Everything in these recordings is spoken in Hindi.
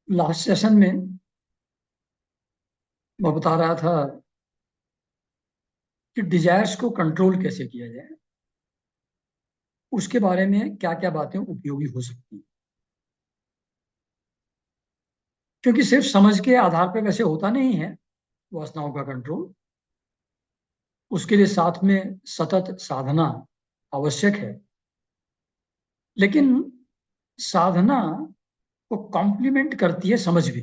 लास्ट सेशन में मैं बता रहा था कि डिजायर्स को कंट्रोल कैसे किया जाए, उसके बारे में क्या क्या बातें उपयोगी हो सकती हैं। क्योंकि सिर्फ समझ के आधार पर वैसे होता नहीं है वासनाओं का कंट्रोल। उसके लिए साथ में सतत साधना आवश्यक है। लेकिन साधना को कॉम्प्लीमेंट करती है समझ भी।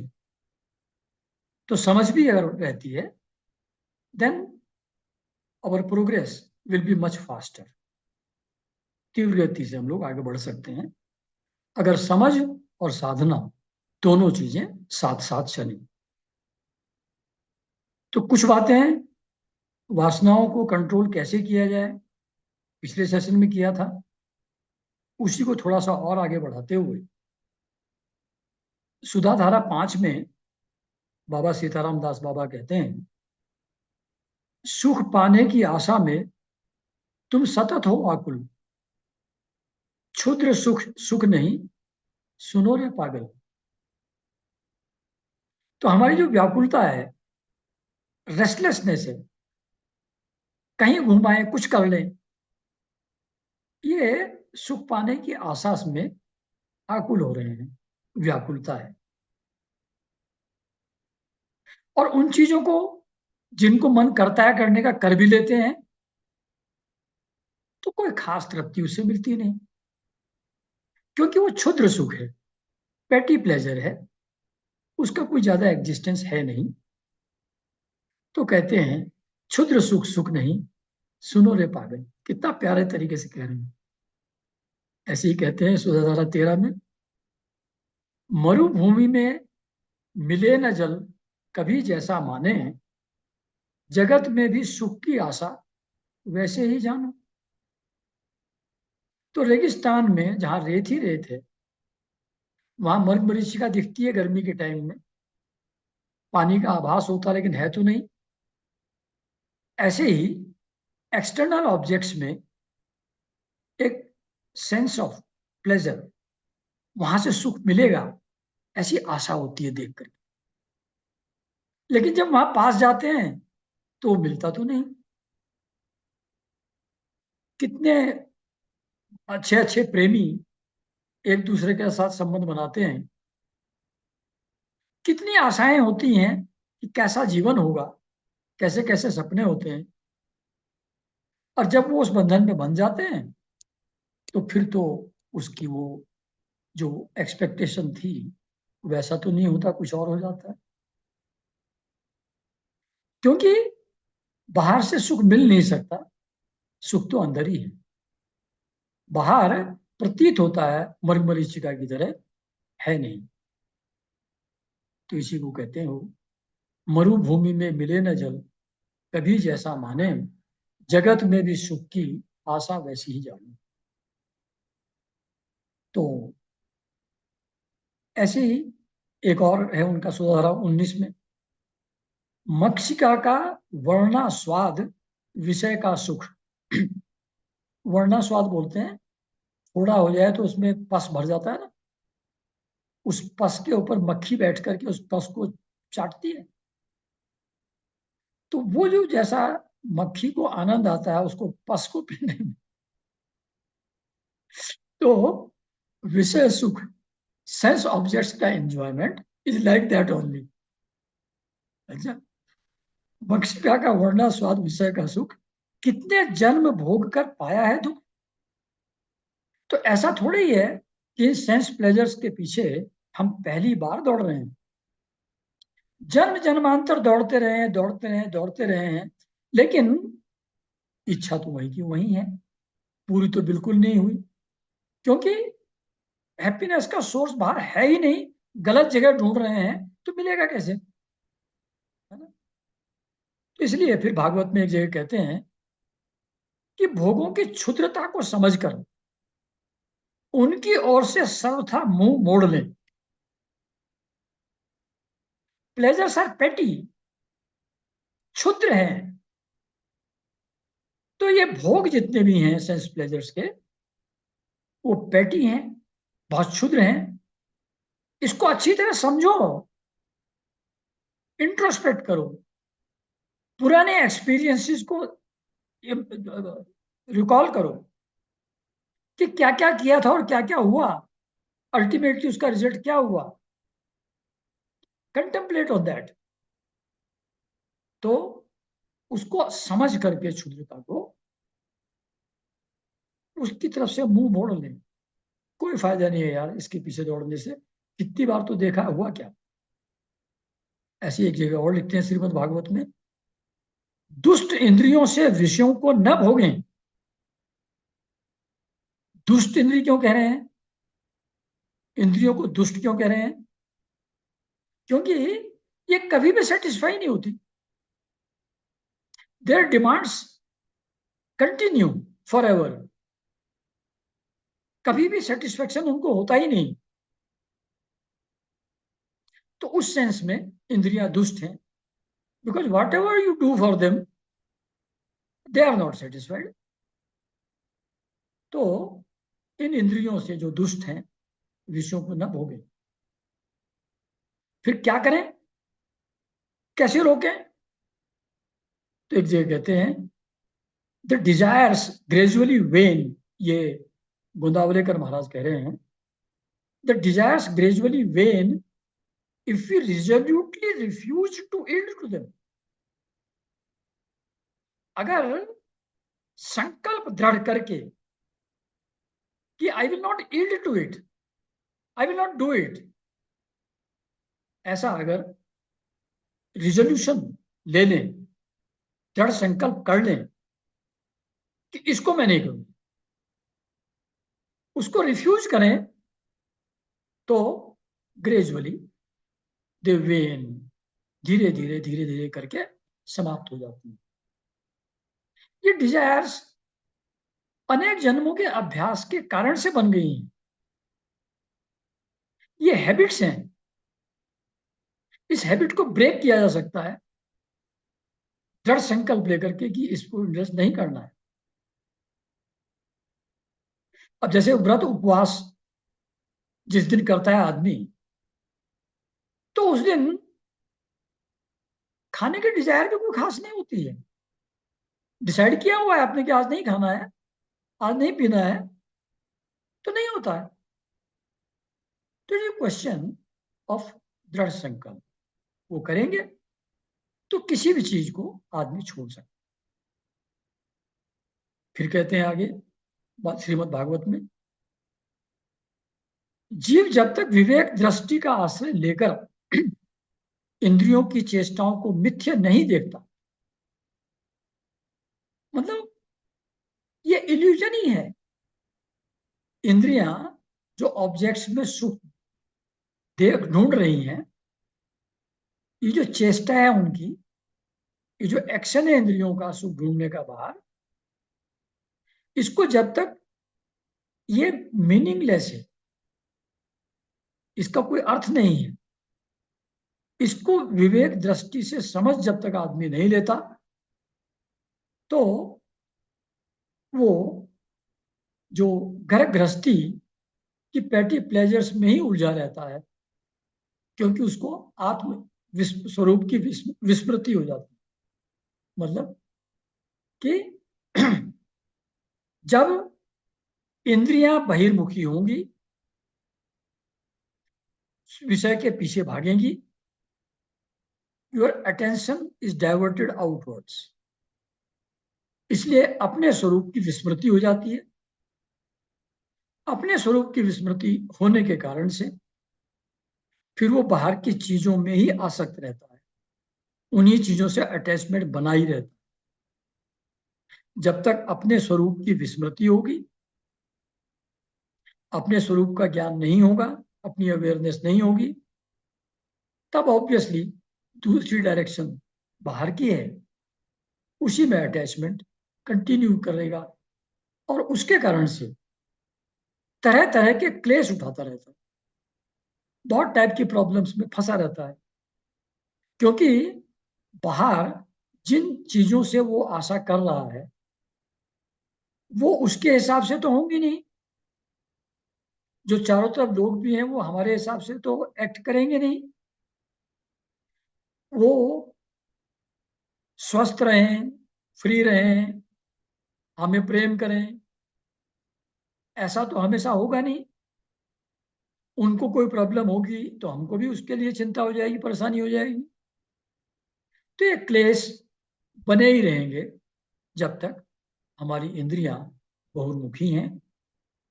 तो समझ भी अगर रहती है, then our progress will be much faster. तीव्र गति से हम लोग आगे बढ़ सकते हैं अगर समझ और साधना दोनों चीजें साथ साथ चलें। तो कुछ बातें हैं, वासनाओं को कंट्रोल कैसे किया जाए, पिछले सेशन में किया था। उसी को थोड़ा सा और आगे बढ़ाते हुए सुधाधारा 5 में बाबा सीताराम दास बाबा कहते हैं, सुख पाने की आशा में तुम सतत हो आकुल, क्षुद्र सुख सुख नहीं, सुनो रे पागल। तो हमारी जो व्याकुलता है, रेस्टलेसनेस है, कहीं घुमाए कुछ कर लें, ये सुख पाने की आशा में आकुल हो रहे हैं, व्याकुलता है। और उन चीजों को जिनको मन करता है करने का कर भी लेते हैं, तो कोई खास तृप्ति उससे मिलती नहीं, क्योंकि वो क्षुद्र सुख है, पेटी प्लेजर है, उसका कोई ज्यादा एग्जिस्टेंस है नहीं। तो कहते हैं, क्षुद्र सुख सुख नहीं, सुनो रे पागल। कितना प्यारे तरीके से कह रहे हैं। ऐसे ही कहते हैं सुधाधारा 13 में, मरुभूमि में मिले न जल कभी जैसा माने, जगत में भी सुख की आशा वैसे ही जानो। तो रेगिस्तान में जहां रेत ही रेत है, वहां मर्ग मरीचिका दिखती है गर्मी के टाइम में, पानी का आभास होता लेकिन है तो नहीं। ऐसे ही एक्सटर्नल ऑब्जेक्ट्स में एक सेंस ऑफ प्लेजर, वहां से सुख मिलेगा ऐसी आशा होती है देख कर। लेकिन जब वहां पास जाते हैं तो वो मिलता तो नहीं। कितने अच्छे अच्छे प्रेमी एक दूसरे के साथ संबंध बनाते हैं, कितनी आशाएं होती हैं कि कैसा जीवन होगा, कैसे कैसे सपने होते हैं। और जब वो उस बंधन में बन जाते हैं तो फिर तो उसकी वो जो एक्सपेक्टेशन थी वैसा तो नहीं होता, कुछ और हो जाता है। क्योंकि बाहर से सुख मिल नहीं सकता, सुख तो अंदर ही है। बाहर प्रतीत होता है मर्ग मरीचिका की तरह, है नहीं। तो इसी को कहते हैं, वो मरुभूमि में मिले न जल कभी जैसा माने, जगत में भी सुख की आशा वैसी ही जानी। तो ऐसे ही एक और है उनका सुधारा 19 में, मक्षिका का वर्णा स्वाद विषय का सुख। वर्णा स्वाद बोलते हैं, थोड़ा हो जाए तो उसमें पस भर जाता है ना, उस पस के ऊपर मक्खी बैठ करके उस पस को चाटती है। तो वो जो जैसा मक्खी को आनंद आता है उसको पस को पीने में, तो विषय सुख, सेंस ऑब्जेक्ट्स का enjoyment is like that only. अच्छा, मक्षिका का वर्णा स्वाद विषय का सुख, कितने जन्म भोग कर पाया है तू। तो ऐसा थोड़ी ही है कि सेंस प्लेजर्स के पीछे हम पहली बार दौड़ रहे हैं। जन्म जन्मांतर दौड़ते रहे हैं, दौड़ते रहे हैं, दौड़ते रहे हैं, लेकिन इच्छा तो वही की वही है, पूरी तो बिल्कुल नहीं हुई। क्योंकि हैप्पीनेस का सोर्स बाहर है ही नहीं, गलत जगह ढूंढ रहे हैं, तो मिलेगा कैसे, है ना। तो इसलिए फिर भागवत में एक जगह कहते हैं कि भोगों की क्षुद्रता को समझकर उनकी ओर से सर्वथा मुंह मोड़ लें। प्लेजर्स आर पेटी, क्षुद्र हैं। तो ये भोग जितने भी हैं सेंस प्लेजर्स के, वो पेटी हैं, बहुत क्षुद्र हैं। इसको अच्छी तरह समझो, इंट्रोस्पेक्ट करो, पुराने एक्सपीरियंसेस को रिकॉल करो कि क्या क्या किया था और क्या क्या हुआ, अल्टीमेटली उसका रिजल्ट क्या हुआ। Contemplate on that. तो उसको समझ करके क्षुद्रता को उसकी तरफ से मुंह मोड़ लें। कोई फायदा नहीं है यार इसके पीछे दौड़ने से, कितनी बार तो देखा, हुआ क्या। ऐसी एक जगह और लिखते हैं श्रीमद् भागवत में, दुष्ट इंद्रियों से विषयों को न भोगें। दुष्ट इंद्रिय क्यों कह रहे हैं, इंद्रियों को दुष्ट क्यों कह रहे हैं? क्योंकि ये कभी भी सेटिस्फाई नहीं होती, there demands continue for ever. कभी भी सेटिस्फेक्शन उनको होता ही नहीं। तो उस सेंस में इंद्रियां दुष्ट हैं, because whatever you do for them they are not satisfied. तो इन इंद्रियों से जो दुष्ट हैं विषयों को न भोगे। फिर क्या करें, कैसे रोकें? तो एक जगह कहते हैं, द डिजायर्स ग्रेजुअली वेन, ये गोंदावलेकर महाराज कह रहे हैं, the desires gradually wane if we resolutely refuse to yield to them. अगर संकल्प दृढ़ करके कि I will not yield to it, I will not do it, ऐसा अगर रिजोल्यूशन ले लें, दृढ़ संकल्प कर लें कि इसको मैं नहीं करूंगा, उसको रिफ्यूज करें, तो ग्रेजुअली दे वेन, धीरे धीरे धीरे धीरे करके समाप्त हो जाती है। ये डिजायर्स अनेक जन्मों के अभ्यास के कारण से बन गई हैं। ये हैबिट्स हैं। इस हैबिट को ब्रेक किया जा सकता है दृढ़ संकल्प लेकर के कि इसको इंडस्ट नहीं करना है। अब जैसे व्रत उपवास जिस दिन करता है आदमी, तो उस दिन खाने की डिजायर भी कोई खास नहीं होती है। डिसाइड किया हुआ है आपने कि आज नहीं खाना है, आज नहीं पीना है, तो नहीं होता है। तो ये क्वेश्चन ऑफ दृढ़ संकल्प, वो करेंगे तो किसी भी चीज को आदमी छोड़ सकता। फिर कहते हैं आगे श्रीमद् भागवत में, जीव जब तक विवेक दृष्टि का आश्रय लेकर इंद्रियों की चेष्टाओं को मिथ्य नहीं देखता, मतलब ये इल्यूजन ही है। इंद्रियां जो ऑब्जेक्ट्स में सुख देख ढूंढ रही हैं, ये जो चेष्टा है उनकी, ये जो एक्शन है इंद्रियों का सुख ढूंढने का बाहर, इसको जब तक ये मीनिंगलेस है, इसका कोई अर्थ नहीं है, इसको विवेक दृष्टि से समझ जब तक आदमी नहीं लेता, तो वो जो घर गृहस्थी की पैटी प्लेजर्स में ही उलझा रहता है, क्योंकि उसको आत्म स्वरूप की विस्मृति हो जाती है। मतलब कि जब इंद्रियां बहिर्मुखी होंगी, विषय के पीछे भागेंगी, your attention is diverted outwards, इसलिए अपने स्वरूप की विस्मृति हो जाती है। अपने स्वरूप की विस्मृति होने के कारण से फिर वो बाहर की चीजों में ही आसक्त रहता है, उन्हीं चीजों से अटैचमेंट बना ही रहता है। जब तक अपने स्वरूप की विस्मृति होगी, अपने स्वरूप का ज्ञान नहीं होगा, अपनी अवेयरनेस नहीं होगी, तब ऑब्वियसली दूसरी डायरेक्शन बाहर की है, उसी में अटैचमेंट कंटिन्यू करेगा, और उसके कारण से तरह तरह के क्लेश उठाता रहता है, बहुत टाइप की प्रॉब्लम्स में फंसा रहता है। क्योंकि बाहर जिन चीजों से वो आशा कर रहा है, वो उसके हिसाब से तो होंगी नहीं। जो चारों तरफ लोग भी हैं वो हमारे हिसाब से तो एक्ट करेंगे नहीं। वो स्वस्थ रहें, फ्री रहें, हमें प्रेम करें, ऐसा तो हमेशा होगा नहीं। उनको कोई प्रॉब्लम होगी तो हमको भी उसके लिए चिंता हो जाएगी, परेशानी हो जाएगी। तो ये क्लेश बने ही रहेंगे जब तक हमारी इंद्रियां बहुमुखी हैं,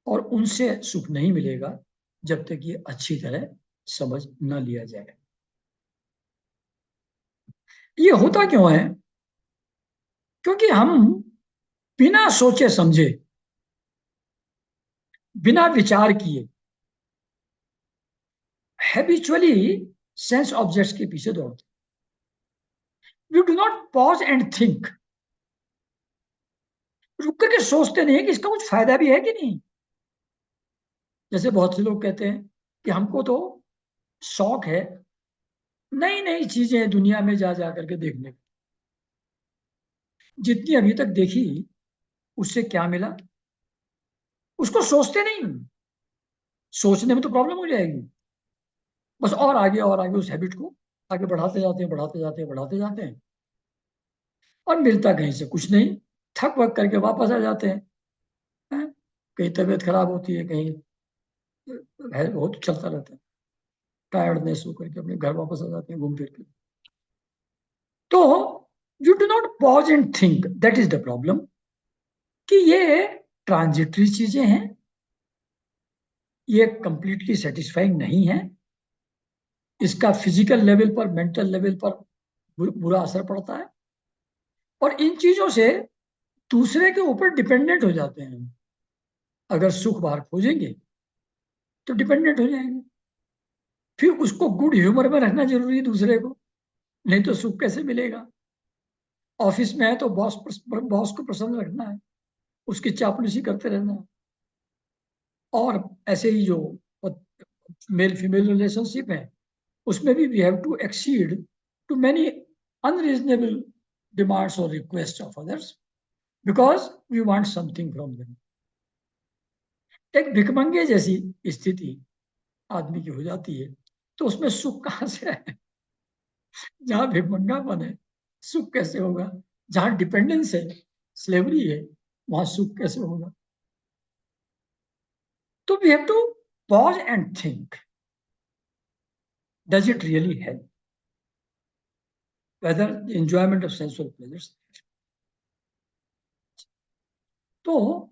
और उनसे सुख नहीं मिलेगा जब तक ये अच्छी तरह समझ न लिया जाए। ये होता क्यों है? क्योंकि हम बिना सोचे समझे, बिना विचार किए हैबिचुअली सेंस ऑब्जेक्ट्स के पीछे दौड़ते। We do not pause and think. रुक करके सोचते नहीं है कि इसका कुछ फायदा भी है कि नहीं। जैसे बहुत से लोग कहते हैं कि हमको तो शौक है नई नई चीजें दुनिया में जा जा करके देखने का। जितनी अभी तक देखी उससे क्या मिला, उसको सोचते नहीं। सोचने में तो प्रॉब्लम हो जाएगी। बस और आगे उस हैबिट को आगे बढ़ाते जाते हैं, बढ़ाते जाते हैं, बढ़ाते जाते हैं, और मिलता कहीं से कुछ नहीं। थक वक करके वापस आ जाते हैं, हैं? कहीं तबीयत खराब होती है, कहीं है, बहुत चलता रहता है। टायर्डनेस होकर के अपने घर वापस आ जाते हैं घूम फिर के। तो you do not pause and think, that is the problem. कि ये ट्रांजिटरी चीजें हैं, ये कंप्लीटली सेटिस्फाइंग नहीं है। इसका फिजिकल लेवल पर, मेंटल लेवल पर बुरा असर पड़ता है, और इन चीजों से दूसरे के ऊपर डिपेंडेंट हो जाते हैं। अगर सुख बाहर खोजेंगे तो डिपेंडेंट हो जाएंगे। फिर उसको गुड ह्यूमर में रखना जरूरी है दूसरे को, नहीं तो सुख कैसे मिलेगा। ऑफिस में है तो बॉस को प्रसन्न रखना है, उसकी चापलूसी करते रहना है। और ऐसे ही जो मेल फीमेल रिलेशनशिप है, उसमें भी we have to exceed to many unreasonable demands और request of others, because we want something from them. एक भिखमंगे जैसी स्थिति आदमी की हो जाती है, तो उसमें सुख कहाँ से है? जहां भिखमंगापन है, सुख कैसे होगा? जहां डिपेंडेंस है, स्लेवरी है, वहां सुख कैसे होगा? तो we have to pause and think, does it really help, whether enjoyment of sensual pleasures. तो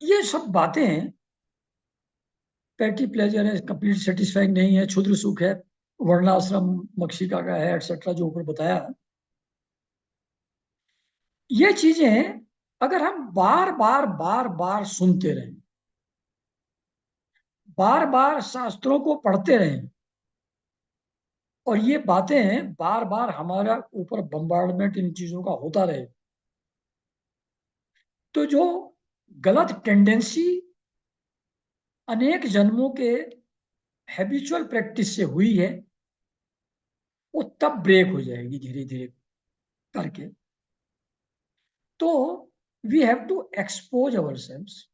ये सब बातें, पैटी प्लेजर है, कंप्लीट सेटिस्फाइंग नहीं है, क्षुद्र सुख है, वर्णाश्रम मक्षिका का है, एटसेट्रा, जो ऊपर बताया, ये चीजें अगर हम बार बार बार बार सुनते रहें, बार बार शास्त्रों को पढ़ते रहें, और ये बातें बार बार हमारा ऊपर बम्बार्डमेंट इन चीजों का होता रहे, तो जो गलत टेंडेंसी अनेक जन्मों के हैबिचुअल प्रैक्टिस से हुई है, वो तब ब्रेक हो जाएगी धीरे धीरे करके। तो we have to expose our selves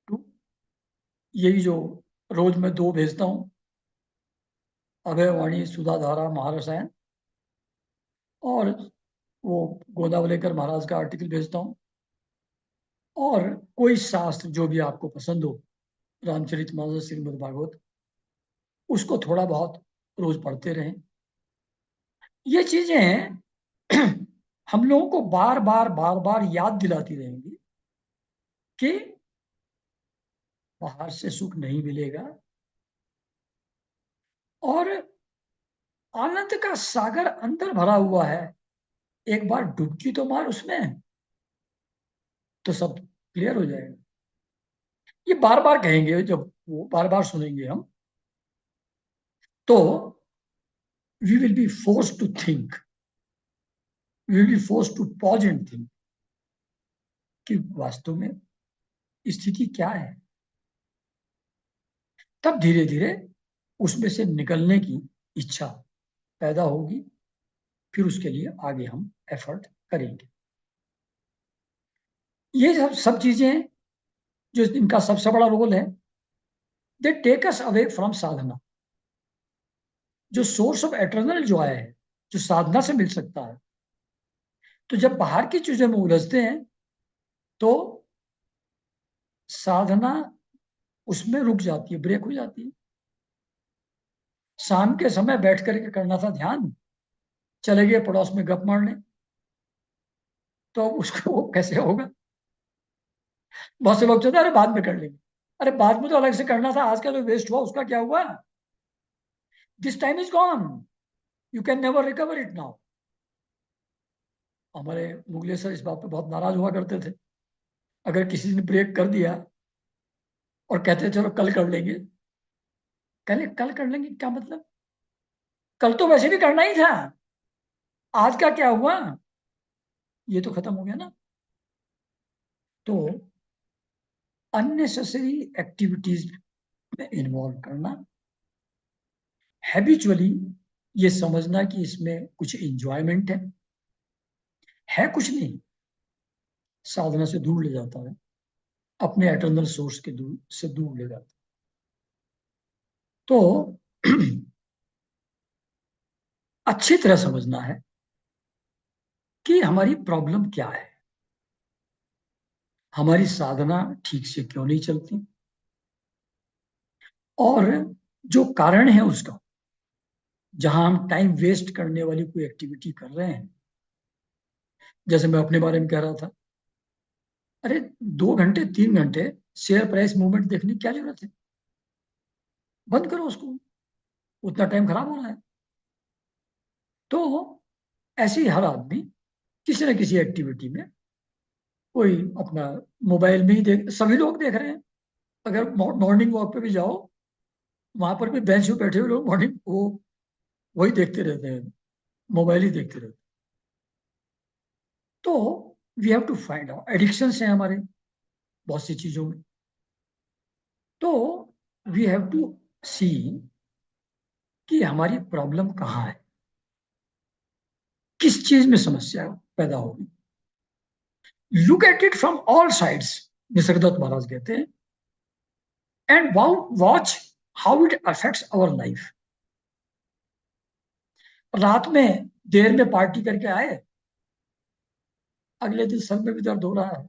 to, यही जो रोज मैं दो भेजता हूँ, अभयवाणी, सुधाधारा, महारसायन, और वो गोदावलेकर महाराज का आर्टिकल भेजता हूँ, और कोई शास्त्र जो भी आपको पसंद हो, रामचरितमानस, श्रीमद् भागवत, उसको थोड़ा बहुत रोज पढ़ते रहें। ये चीजें हम लोगों को बार बार बार बार याद दिलाती रहेंगी कि बाहर से सुख नहीं मिलेगा, और आनंद का सागर अंदर भरा हुआ है। एक बार डुबकी तो मार उसमें, तो सब क्लियर हो जाएगा। ये बार बार कहेंगे, जब वो बार बार सुनेंगे हम, तो we will be force to think, we will be force to pause and think कि वास्तव में स्थिति क्या है। तब धीरे धीरे उसमें से निकलने की इच्छा पैदा होगी, फिर उसके लिए आगे हम एफर्ट करेंगे। ये सब सब चीजें जो इनका सबसे बड़ा रोल है, they take us away from sadhana. जो सोर्स ऑफ एटर्नल जॉय है, जो साधना से मिल सकता है, तो जब बाहर की चीजों में उलझते हैं तो साधना उसमें रुक जाती है, ब्रेक हो जाती है। शाम के समय बैठ करके करना था ध्यान, चले गए पड़ोस में गप मारने, तो उसको वो कैसे होगा? बहुत से लोग चाहते हैं अरे बाद में कर लेंगे। अरे बाद में तो अलग से करना था, आज का जो वेस्ट हुआ उसका क्या हुआ? This time is gone, you can never recover it now. हमारे मुगले सर इस बात पे बहुत नाराज हुआ करते थे, अगर किसी ने ब्रेक कर दिया और कहते चलो कल कर लेंगे। कल कर लेंगे क्या मतलब? कल तो वैसे भी करना ही था, आज का क्या हुआ? ये तो खत्म हो गया ना। तो अननेसेसरी एक्टिविटीज में इन्वॉल्व करना, हैबिचुअली ये समझना कि इसमें कुछ इंजॉयमेंट है कुछ नहीं, साधना से दूर ले जाता है, अपने एटर्नल सोर्स के दूर से दूर ले जाता है। तो अच्छी तरह समझना है कि हमारी प्रॉब्लम क्या है, हमारी साधना ठीक से क्यों नहीं चलती, और जो कारण है उसका, जहां हम टाइम वेस्ट करने वाली कोई एक्टिविटी कर रहे हैं। जैसे मैं अपने बारे में कह रहा था, अरे 2 घंटे 3 घंटे शेयर प्राइस मूवमेंट देखने की क्या जरूरत है? बंद करो उसको, उतना टाइम खराब हो रहा है। तो ऐसे ही हर आदमी किसी न किसी एक्टिविटी में, कोई अपना मोबाइल में ही देख, सभी लोग देख रहे हैं। अगर मॉर्निंग वॉक पे भी जाओ, वहां पर भी बेंच पे बैठे हुए लोग मॉर्निंग वो वही देखते रहते हैं, मोबाइल ही देखते रहते हैं। तो we have to find out, addiction है हमारे बहुत सी चीजों में। तो वी हैव टू सी कि हमारी प्रॉब्लम कहाँ है, किस चीज में समस्या पैदा होगी। Look at it from all sides, Nisargadatta Maharaj कहते हैं, and watch how it affects our life. रात में देर में पार्टी करके आए, अगले दिन सर में भी दर्द हो रहा है,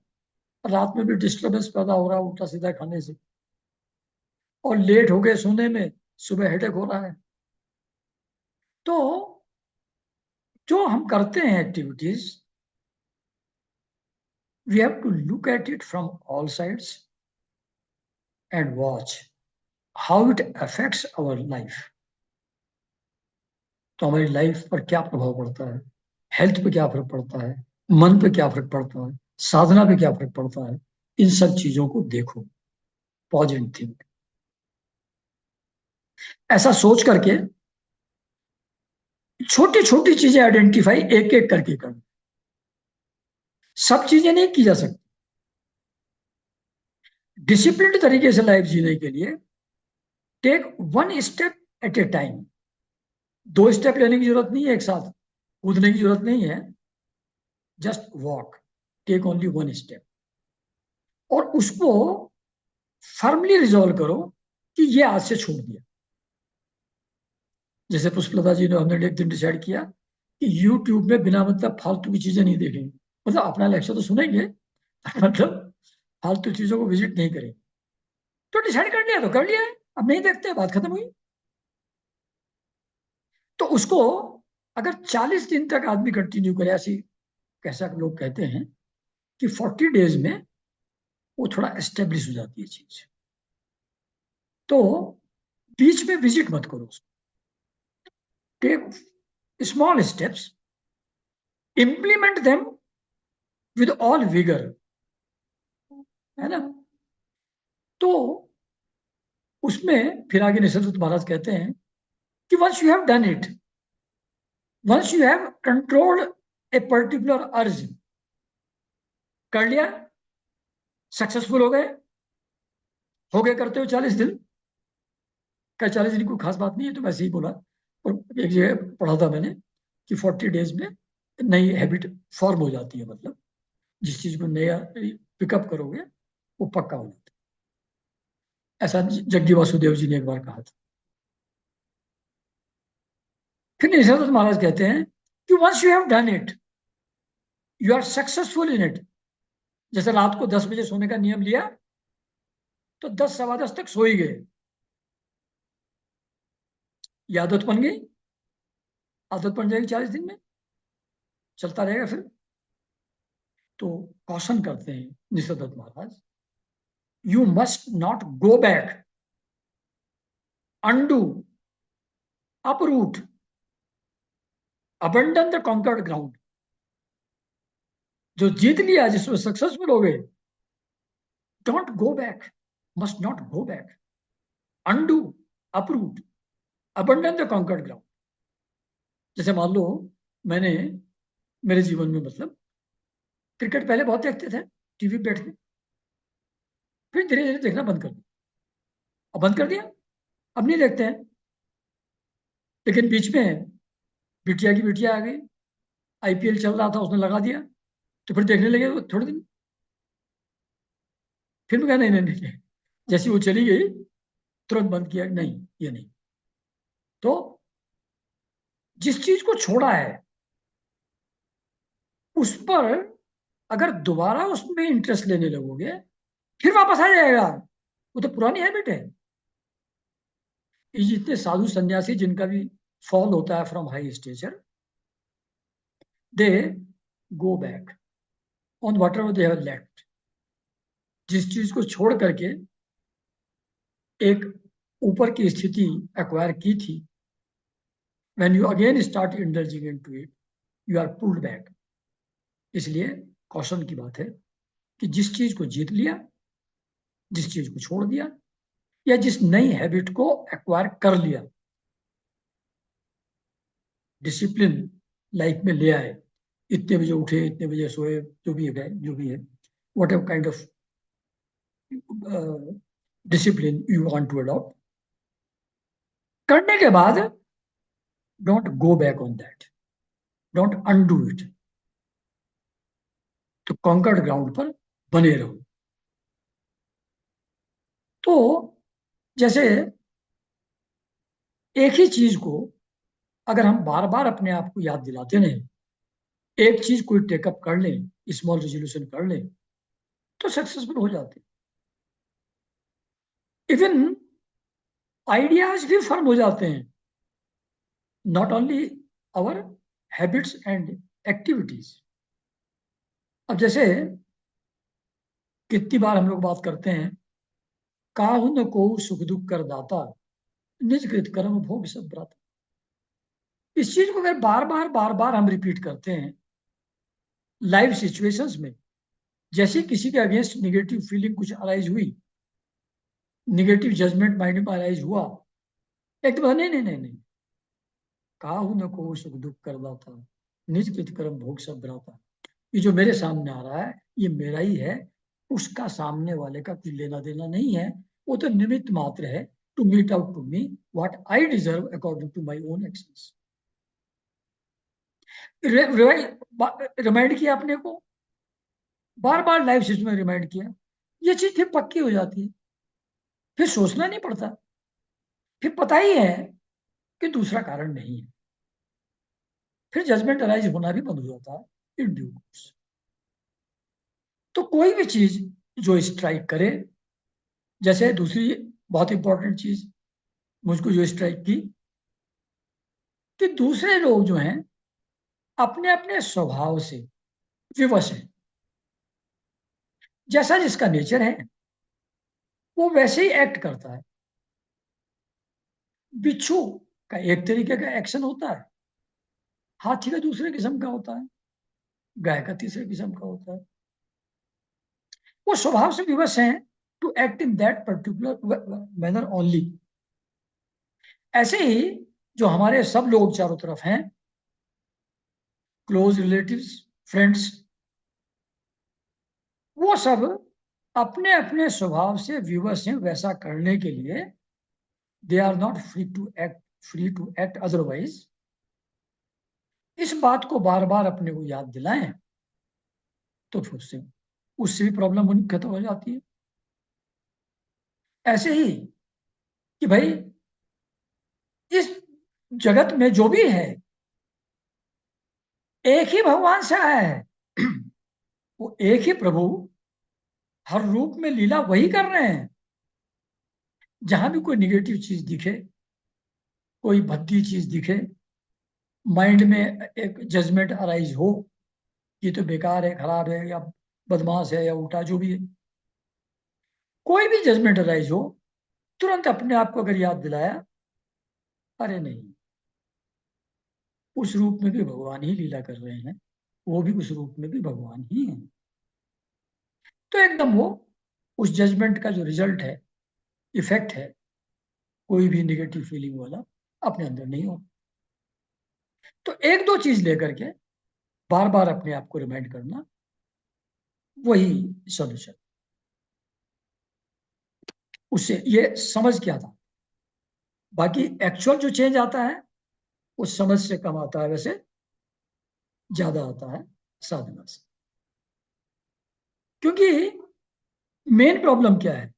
रात में भी डिस्टर्बेंस पैदा हो रहा है उल्टा सीधा खाने से, और लेट हो गए सोने में, सुबह हेडेक हो रहा है। तो जो हम करते हैं activities, we have to look at it from all sides and watch how it affects our life. तो हमारी लाइफ पर क्या प्रभाव पड़ता है, हेल्थ पे क्या फर्क पड़ता है, मन पे क्या फर्क पड़ता है, साधना पे क्या फर्क पड़ता है। इन सब चीजों को देखो, पॉजिटिव थिंक, ऐसा सोच करके छोटी छोटी चीजें आइडेंटिफाई एक एक करके करना। सब चीजें नहीं की जा सकती। डिसिप्लिन तरीके से लाइफ जीने के लिए take one step at a time. 2 step लेने की जरूरत नहीं है, एक साथ कूदने की जरूरत नहीं है। Just walk, take only one step, और उसको फर्मली रिजॉल्व करो कि ये आज से छोड़ दिया। जैसे पुष्पलता जी ने, हमने एक दिन डिसाइड किया कि यूट्यूब में बिना मतलब फालतू की चीजें नहीं देखेंगे। मतलब अपना लेक्चर तो सुनेंगे, मतलब फालतू चीजों को विजिट नहीं करेंगे। तो डिसाइड कर लिया तो कर लिया है, अब नहीं देखते, बात खत्म हुई। तो उसको अगर 40 दिन तक आदमी कंटिन्यू करे, ऐसी कैसा लोग कहते हैं कि 40 डेज में वो थोड़ा एस्टेब्लिश हो जाती है चीज। तो बीच में विजिट मत करो उसको, take small steps, implement them with all vigour, है ना। तो उसमें फिर आगे निसर्गदत्त महाराज कहते हैं कि once you have done it, once you have controlled a particular urge, कर लिया, सक्सेसफुल हो गए करते हो 40 दिन। क्या 40 दिन कोई खास बात नहीं है, तो वैसे ही बोला। और एक जगह पढ़ा था मैंने कि 40 डेज में नई हैबिट फॉर्म हो जाती है, मतलब जिस चीज को नया पिकअप करोगे वो पक्का हो जाता है। ऐसा जग्गी वासुदेव जी ने एक बार कहा था। फिर निसर्गदत्त महाराज कहते हैं कि once you have done it, you are successful in it. जैसे रात को 10 बजे सोने का नियम लिया, तो 10 सवा 10 तक सो ही गए, ये आदत बन गई, आदत बन जाएगी 40 दिन में, चलता रहेगा फिर। तो कौशन करते हैं Nisargadatta Maharaj, you must not go back, undo, uproot, abandon the conquered ground. जो जीत लिया, जिसमें सक्सेसफुल हो गए, don't go back, must not go back, undo, uproot, abandon the conquered ground. जैसे मान लो, मैंने मेरे जीवन में मतलब क्रिकेट पहले बहुत देखते थे, टीवी पे बैठ के, फिर धीरे धीरे देखना बंद कर दिया। अब बंद कर दिया, अब नहीं देखते हैं। लेकिन बीच में बिटिया की बिटिया आ गई, आईपीएल चल रहा था, उसने लगा दिया, तो फिर देखने लगे वो थोड़े दिन। फिर मैं कहा नहीं नहीं नहीं नहीं। जैसी वो चली गई, तुरंत बंद किया, नहीं ये नहीं। तो जिस चीज को छोड़ा है, उस पर अगर दोबारा उसमें इंटरेस्ट लेने लगोगे, फिर वापस आ जाएगा। वो तो पुरानी हैबिट है। ये जितने साधु सन्यासी जिनका भी फॉल होता है from high stature, they go back on whatever they have left. जिस चीज को छोड़ करके एक ऊपर की स्थिति एक्वायर की थी, when you again start indulging into it, you are pulled back. इसलिए कौशन की बात है कि जिस चीज को जीत लिया, जिस चीज को छोड़ दिया, या जिस नई हैबिट को एक्वायर कर लिया, डिसिप्लिन लाइफ में ले आए, इतने बजे उठे, इतने बजे सोए, जो भी है, जो भी है, whatever kind of discipline you want to adopt, करने के बाद don't go back on that, don't undo it. तो कॉन्कर्ड ग्राउंड पर बने रहो। तो जैसे एक ही चीज को अगर हम बार बार अपने आप को याद दिलाते रहें, एक चीज कोई टेकअप कर लें, स्मॉल रेजोल्यूशन कर लें, तो सक्सेसफुल हो जाते। इवन आइडियाज भी फर्म हो जाते हैं, not only our habits and activities. अब जैसे कितनी बार हम लोग बात करते हैं, काहु न को सुख दुख कर दाता, निज कृत कर्म भोग सब भ्राता। इस चीज को अगर बार बार हम रिपीट करते हैं लाइव सिचुएशंस में, जैसे किसी के अगेंस्ट निगेटिव फीलिंग कुछ अराइज हुई, निगेटिव जजमेंट माइंड में अराइज हुआ, एकदम नहीं नहीं नहीं नहीं, काहू न को सुख दुख कर दाता, निज कृत कर्म भोग सब भ्राता। ये जो मेरे सामने आ रहा है, ये मेरा ही है, उसका सामने वाले का कुछ लेना देना नहीं है। वो तो निमित्त मात्र है, to meet out to me what I deserve according to my own actions. Remind किया अपने को, बार बार लाइफ सिस्टम में रिमाइंड किया, ये चीज फिर पक्की हो जाती है, फिर सोचना नहीं पड़ता, फिर पता ही है कि दूसरा कारण नहीं है, फिर जजमेंट अराइज होना भी बंद हो जाता है इन ड्यू कोर्स। तो कोई भी चीज जो स्ट्राइक करे, जैसे दूसरी बहुत इंपॉर्टेंट चीज मुझको जो स्ट्राइक की, कि दूसरे लोग जो हैं अपने अपने स्वभाव से विवश हैं। जैसा जिसका नेचर है, वो वैसे ही एक्ट करता है। बिच्छू का एक तरीके का एक्शन होता है, हाथी का दूसरे किस्म का होता है, गाय का तीसरे किस्म का होता है। वो स्वभाव से विवश हैं to act in that particular manner only. ऐसे ही जो हमारे सब लोग चारों तरफ हैं, क्लोज रिलेटिव्स, फ्रेंड्स, वो सब अपने अपने स्वभाव से विवश हैं वैसा करने के लिए। They are not free to act otherwise. इस बात को बार बार अपने को याद दिलाएं, तो फिर उससे उससे भी प्रॉब्लम खत्म हो जाती है। ऐसे ही कि भाई इस जगत में जो भी है एक ही भगवान से आया है। वो एक ही प्रभु हर रूप में लीला वही कर रहे हैं। जहां भी कोई निगेटिव चीज दिखे, कोई भद्दी चीज दिखे, माइंड में एक जजमेंट अराइज हो, ये तो बेकार है, खराब है, या बदमाश है, या उल्टा जो भी है, कोई भी जजमेंट अराइज हो, तुरंत अपने आप को अगर याद दिलाया, अरे नहीं, उस रूप में भी भगवान ही लीला कर रहे हैं, वो भी उस रूप में भी भगवान ही है। तो एकदम वो उस जजमेंट का जो रिजल्ट है, इफेक्ट है, कोई भी निगेटिव फीलिंग वाला अपने अंदर नहीं हो। तो एक दो चीज लेकर के बार बार अपने आप को रिमाइंड करना, वही सोल्यूशन। उससे ये समझ क्या था, बाकी एक्चुअल जो चेंज आता है उस समझ से कम आता है, वैसे ज्यादा आता है साधना से। क्योंकि मेन प्रॉब्लम क्या है,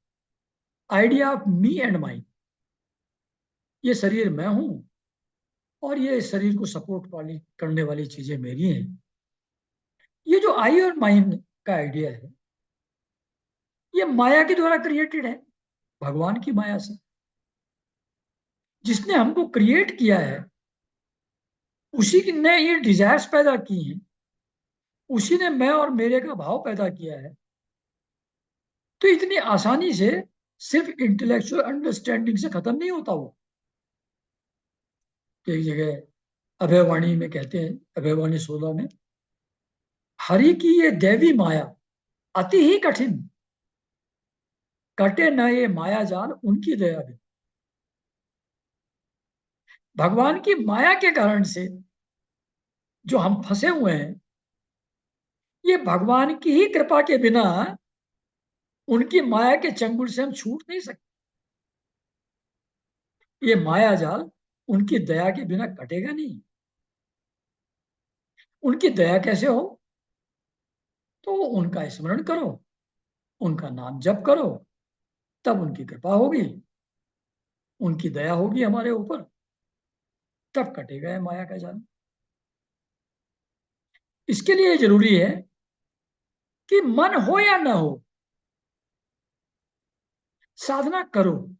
idea of me and my, ये शरीर मैं हूं और ये शरीर को सपोर्ट वाली करने वाली चीजें मेरी हैं। ये जो आई और माइंड का आइडिया है, ये माया के द्वारा क्रिएटेड है, भगवान की माया से। जिसने हमको क्रिएट किया है, उसी ने ये डिजायर्स पैदा की हैं, उसी ने मैं और मेरे का भाव पैदा किया है। तो इतनी आसानी से सिर्फ इंटेलेक्चुअल अंडरस्टैंडिंग से खत्म नहीं होता वो। एक जगह अभयवाणी में कहते हैं, अभयवाणी 16 में, हरि की ये दैवी माया अति ही कठिन, कटे न ये माया जाल उनकी दया भी। भगवान की माया के कारण से जो हम फंसे हुए हैं, ये भगवान की ही कृपा के बिना, उनकी माया के चंगुल से हम छूट नहीं सकते। ये माया जाल उनकी दया के बिना कटेगा नहीं। उनकी दया कैसे हो, तो उनका स्मरण करो, उनका नाम जप करो, तब उनकी कृपा होगी, उनकी दया होगी हमारे ऊपर, तब कटेगा ये माया का जाल। इसके लिए जरूरी है कि मन हो या ना हो, साधना करो।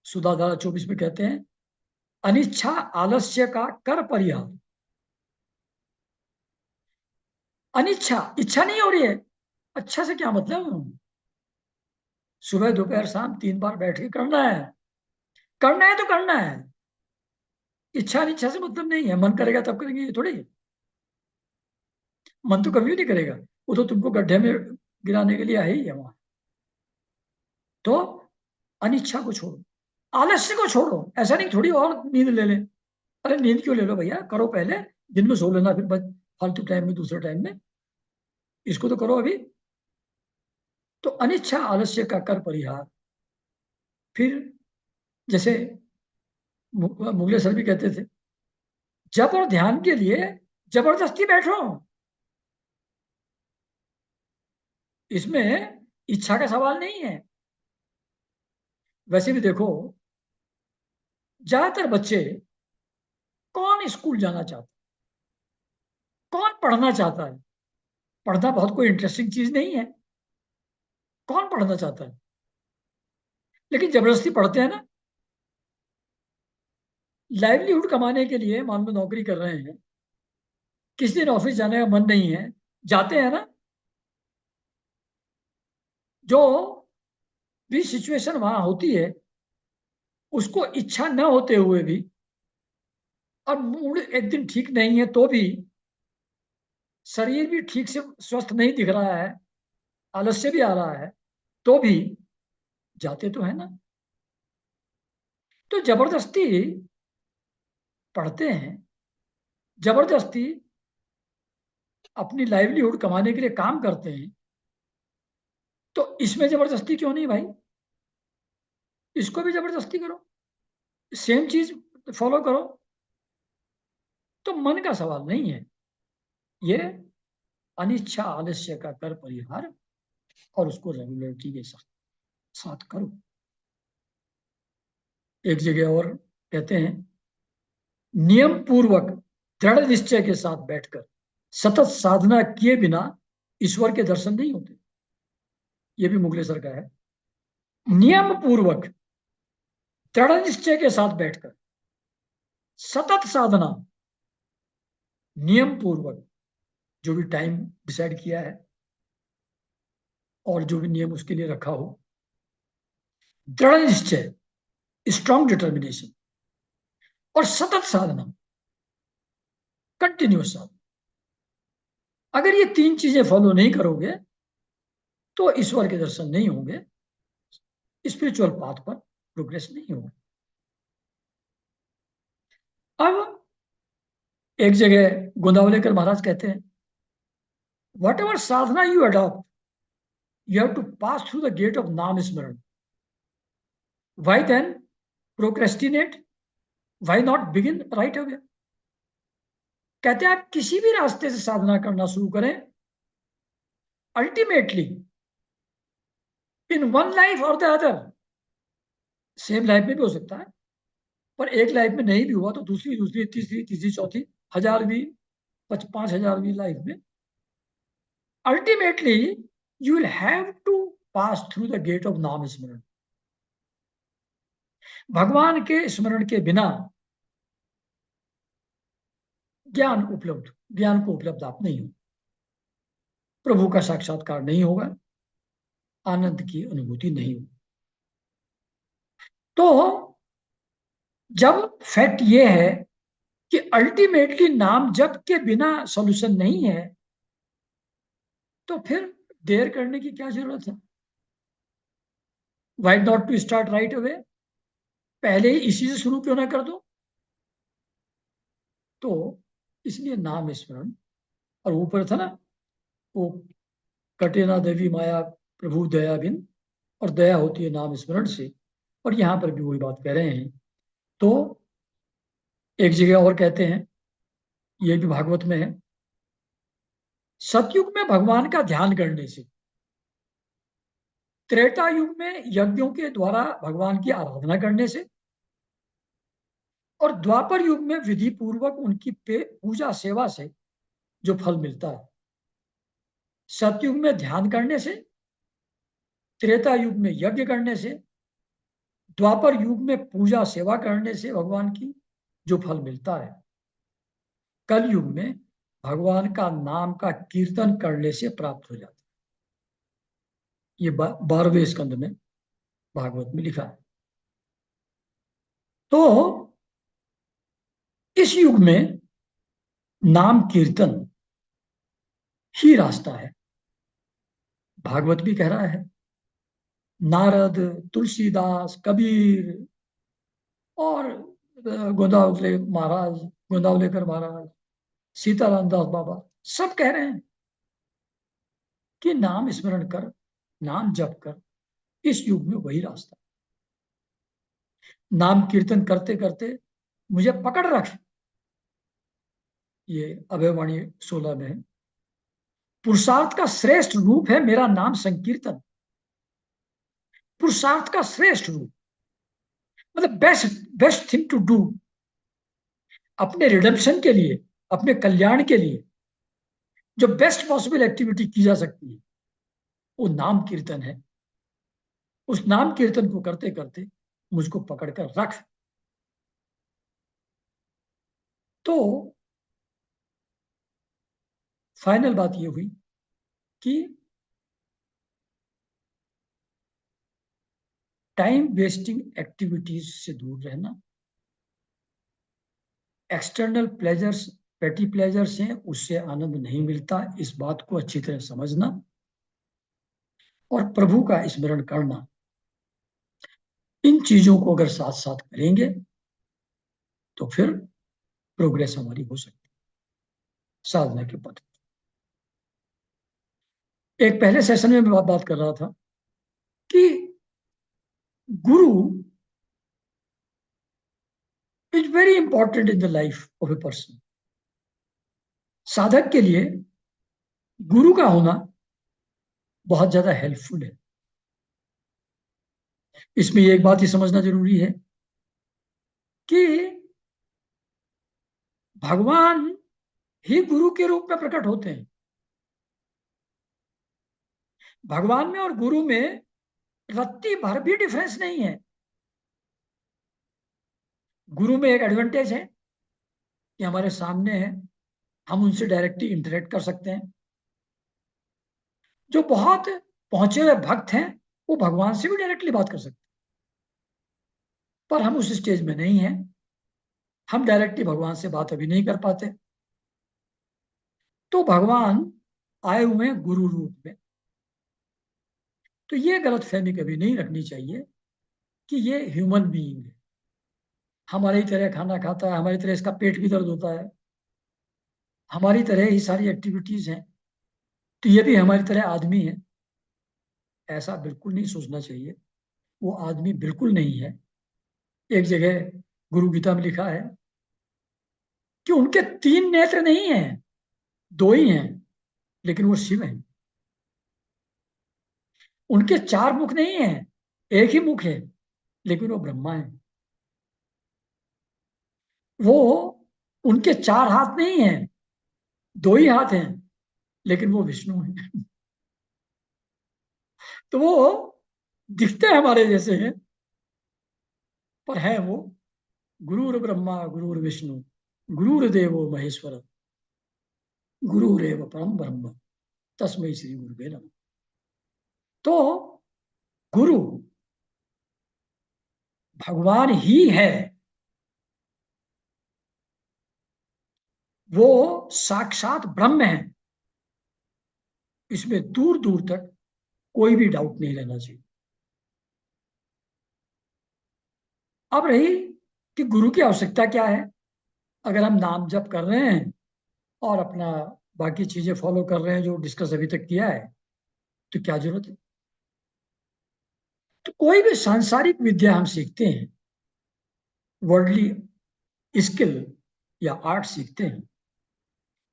सुधाधारा 24 में कहते हैं, अनिच्छा आलस्य का कर परिहार। अनिच्छा, इच्छा नहीं हो रही है, अच्छा से क्या मतलब, सुबह दोपहर शाम 3 बार बैठ के करना है, करना है तो करना है। इच्छा अनिच्छा से मतलब नहीं है, मन करेगा तब करेंगे ये थोड़ी। मन तो कभी भी नहीं करेगा, वो तो तुमको गड्ढे में गिराने के लिए है ही है वहां। तो अनिच्छा को छोड़ो, आलस्य को छोड़ो। ऐसा नहीं थोड़ी और नींद ले ले, अरे नींद क्यों ले लो भैया, करो पहले, दिन में सो लेना फिर बस फालतू टाइम में, दूसरे टाइम में, इसको तो करो अभी। तो अनिच्छा आलस्य का कर परिहार। फिर जैसे मुगले सर भी कहते थे, जप और ध्यान के लिए जबरदस्ती बैठो, इसमें इच्छा का सवाल नहीं है। वैसे भी देखो, ज्यादातर बच्चे, कौन स्कूल जाना चाहता है, कौन पढ़ना चाहता है, पढ़ना बहुत कोई इंटरेस्टिंग चीज नहीं है, कौन पढ़ना चाहता है, लेकिन जबरदस्ती पढ़ते हैं ना। लाइवलीहुड कमाने के लिए मान लो नौकरी कर रहे हैं, किस दिन ऑफिस जाने का मन नहीं है, जाते हैं ना। जो भी सिचुएशन वहां होती है, उसको इच्छा न होते हुए भी, और मूड एक दिन ठीक नहीं है तो भी, शरीर भी ठीक से स्वस्थ नहीं दिख रहा है, आलस्य भी आ रहा है, तो भी जाते तो है ना। तो जबरदस्ती पढ़ते हैं, जबरदस्ती अपनी लाइवलीहुड कमाने के लिए काम करते हैं। तो इसमें जबरदस्ती क्यों नहीं भाई, इसको भी जबरदस्ती करो, सेम चीज फॉलो करो। तो मन का सवाल नहीं है ये, अनिच्छा आलस्य का कर परिहार, और उसको रेगुलरिटी के साथ। साथ करो। एक जगह और कहते हैं, नियम पूर्वक दृढ़ निश्चय के साथ बैठकर सतत साधना किए बिना ईश्वर के दर्शन नहीं होते। ये भी मुगलेसर का है। नियम पूर्वक दृढ़ निश्चय के साथ बैठकर सतत साधना, नियम पूर्वक, जो भी टाइम डिसाइड किया है और जो भी नियम उसके लिए रखा हो, दृढ़ निश्चय, स्ट्रॉन्ग डिटर्मिनेशन, और सतत साधना, कंटिन्यूस साधना। अगर ये तीन चीजें फॉलो नहीं करोगे तो ईश्वर के दर्शन नहीं होंगे, स्पिरिचुअल पाथ पर प्रोग्रेस नहीं होगा। अब एक जगह गोंदावलेकर महाराज कहते हैं, वट एवर साधना you adopt, you have to pass through the gate of नाम स्मरण। Why then procrastinate, why not begin right away. कहते हैं आप किसी भी रास्ते से साधना करना शुरू करें, अल्टीमेटली इन वन लाइफ और द अदर, सेम लाइफ में भी हो सकता है, पर एक लाइफ में नहीं भी हुआ तो दूसरी, दूसरी, तीसरी, तीसरी, चौथी, 1000वीं, 5000वीं लाइफ में, ultimately you will have to pass through the gate of नाम स्मरण। भगवान के स्मरण के बिना ज्ञान को उपलब्ध आप नहीं हो, प्रभु का साक्षात्कार नहीं होगा, आनंद की अनुभूति नहीं होगी। तो जब फैक्ट ये है कि अल्टीमेटली नाम जप के बिना सॉल्यूशन नहीं है, तो फिर देर करने की क्या जरूरत है? Why not to start right away? पहले ही इसी से शुरू क्यों ना कर दो? तो इसलिए नाम स्मरण, और ऊपर था ना वो, कटे ना देवी माया प्रभु दया बिन, और दया होती है नाम स्मरण से, और यहां पर भी वही बात कह रहे हैं। तो एक जगह और कहते हैं, ये भी भागवत में है, सतयुग में भगवान का ध्यान करने से, त्रेता युग में यज्ञों के द्वारा भगवान की आराधना करने से, और द्वापर युग में विधि पूर्वक उनकी पूजा सेवा से जो फल मिलता है। सतयुग में ध्यान करने से, त्रेता युग में यज्ञ करने से, द्वापर युग में पूजा सेवा करने से भगवान की जो फल मिलता है, कल युग में भगवान का नाम का कीर्तन करने से प्राप्त हो जाता है। ये 12वें स्कंद में भागवत में लिखा है। तो इस युग में नाम कीर्तन ही रास्ता है। भागवत भी कह रहा है, नारद, तुलसीदास, कबीर, और गोंदावलेकर महाराज, सीताराम दास बाबा, सब कह रहे हैं कि नाम स्मरण कर, नाम जप कर, इस युग में वही रास्ता। नाम कीर्तन करते करते मुझे पकड़ रख, ये अभयवाणी 16 में है। पुरुषार्थ का श्रेष्ठ रूप है मेरा नाम संकीर्तन। पुरुषार्थ का श्रेष्ठ रूप मतलब best best thing to do, अपने रिडेम्पशन के लिए, अपने कल्याण के लिए जो बेस्ट पॉसिबल एक्टिविटी की जा सकती है वो नाम कीर्तन है। उस नाम कीर्तन को करते करते मुझको पकड़कर रख। तो फाइनल बात ये हुई कि टाइम वेस्टिंग एक्टिविटीज से दूर रहना, एक्सटर्नल प्लेजर्स, पेटी प्लेजर्स हैं, उससे आनंद नहीं मिलता, इस बात को अच्छी तरह समझना, और प्रभु का स्मरण करना। इन चीजों को अगर साथ साथ करेंगे तो फिर प्रोग्रेस हमारी हो सकती है साधना के पथ। एक पहले सेशन में मैं बात कर रहा था कि गुरु is very important in the life of a person. साधक के लिए गुरु का होना बहुत ज्यादा हेल्पफुल है। इसमें एक बात ही समझना जरूरी है कि भगवान ही गुरु के रूप में प्रकट होते हैं। भगवान में और गुरु में रत्ती भर भी डिफरेंस नहीं है। गुरु में एक एडवांटेज है कि हमारे सामने है, हम उनसे डायरेक्टली इंटरेक्ट कर सकते हैं। जो बहुत पहुंचे हुए भक्त हैं वो भगवान से भी डायरेक्टली बात कर सकते हैं, पर हम उस स्टेज में नहीं हैं। हम डायरेक्टली भगवान से बात अभी नहीं कर पाते। तो भगवान आए हुए हैं गुरु रूप में। तो ये गलत फहमी कभी नहीं रखनी चाहिए कि ये ह्यूमन बीइंग है, हमारी तरह खाना खाता है, हमारी तरह इसका पेट भी दर्द होता है, हमारी तरह ही सारी एक्टिविटीज हैं, तो ये भी हमारी तरह आदमी है। ऐसा बिल्कुल नहीं सोचना चाहिए। वो आदमी बिल्कुल नहीं है। एक जगह गुरु गीता में लिखा है कि उनके तीन नेत्र नहीं हैं, दो ही हैं, लेकिन वो शिव हैं। उनके चार मुख नहीं हैं, एक ही मुख है, लेकिन वो ब्रह्मा है। वो उनके चार हाथ नहीं हैं, दो ही हाथ हैं, लेकिन वो विष्णु है। तो वो दिखते हमारे जैसे हैं, पर है वो गुरुर ब्रह्मा गुरुर विष्णु गुरुर्देवो महेश्वर गुरुरेव परम ब्रह्म तस्मै श्री गुरुवे नमः। तो गुरु भगवान ही है। वो साक्षात ब्रह्म है। इसमें दूर दूर तक कोई भी डाउट नहीं रहना चाहिए। अब रही कि गुरु की आवश्यकता क्या है। अगर हम नाम जप कर रहे हैं और अपना बाकी चीजें फॉलो कर रहे हैं जो डिस्कस अभी तक किया है, तो क्या जरूरत है। तो कोई भी सांसारिक विद्या हम सीखते हैं, वर्ल्डली स्किल या आर्ट सीखते हैं,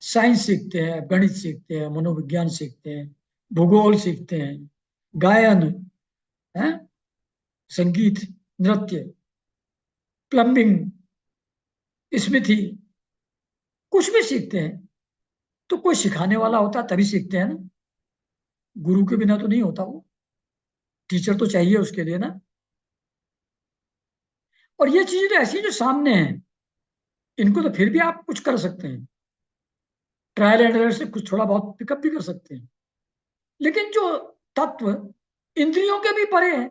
साइंस सीखते हैं, गणित सीखते हैं, मनोविज्ञान सीखते हैं, भूगोल सीखते हैं, गायन है, संगीत, नृत्य, प्लम्बिंग, स्मिथी, कुछ भी सीखते हैं, तो कोई सिखाने वाला होता है तभी सीखते हैं ना। गुरु के बिना तो नहीं होता वो। टीचर तो चाहिए उसके लिए ना। और ये चीजें तो ऐसी जो सामने हैं, इनको तो फिर भी आप कुछ कर सकते हैं, ट्रायल एंड एरर से कुछ थोड़ा बहुत पिकअप भी कर सकते हैं। लेकिन जो तत्व इंद्रियों के भी परे है,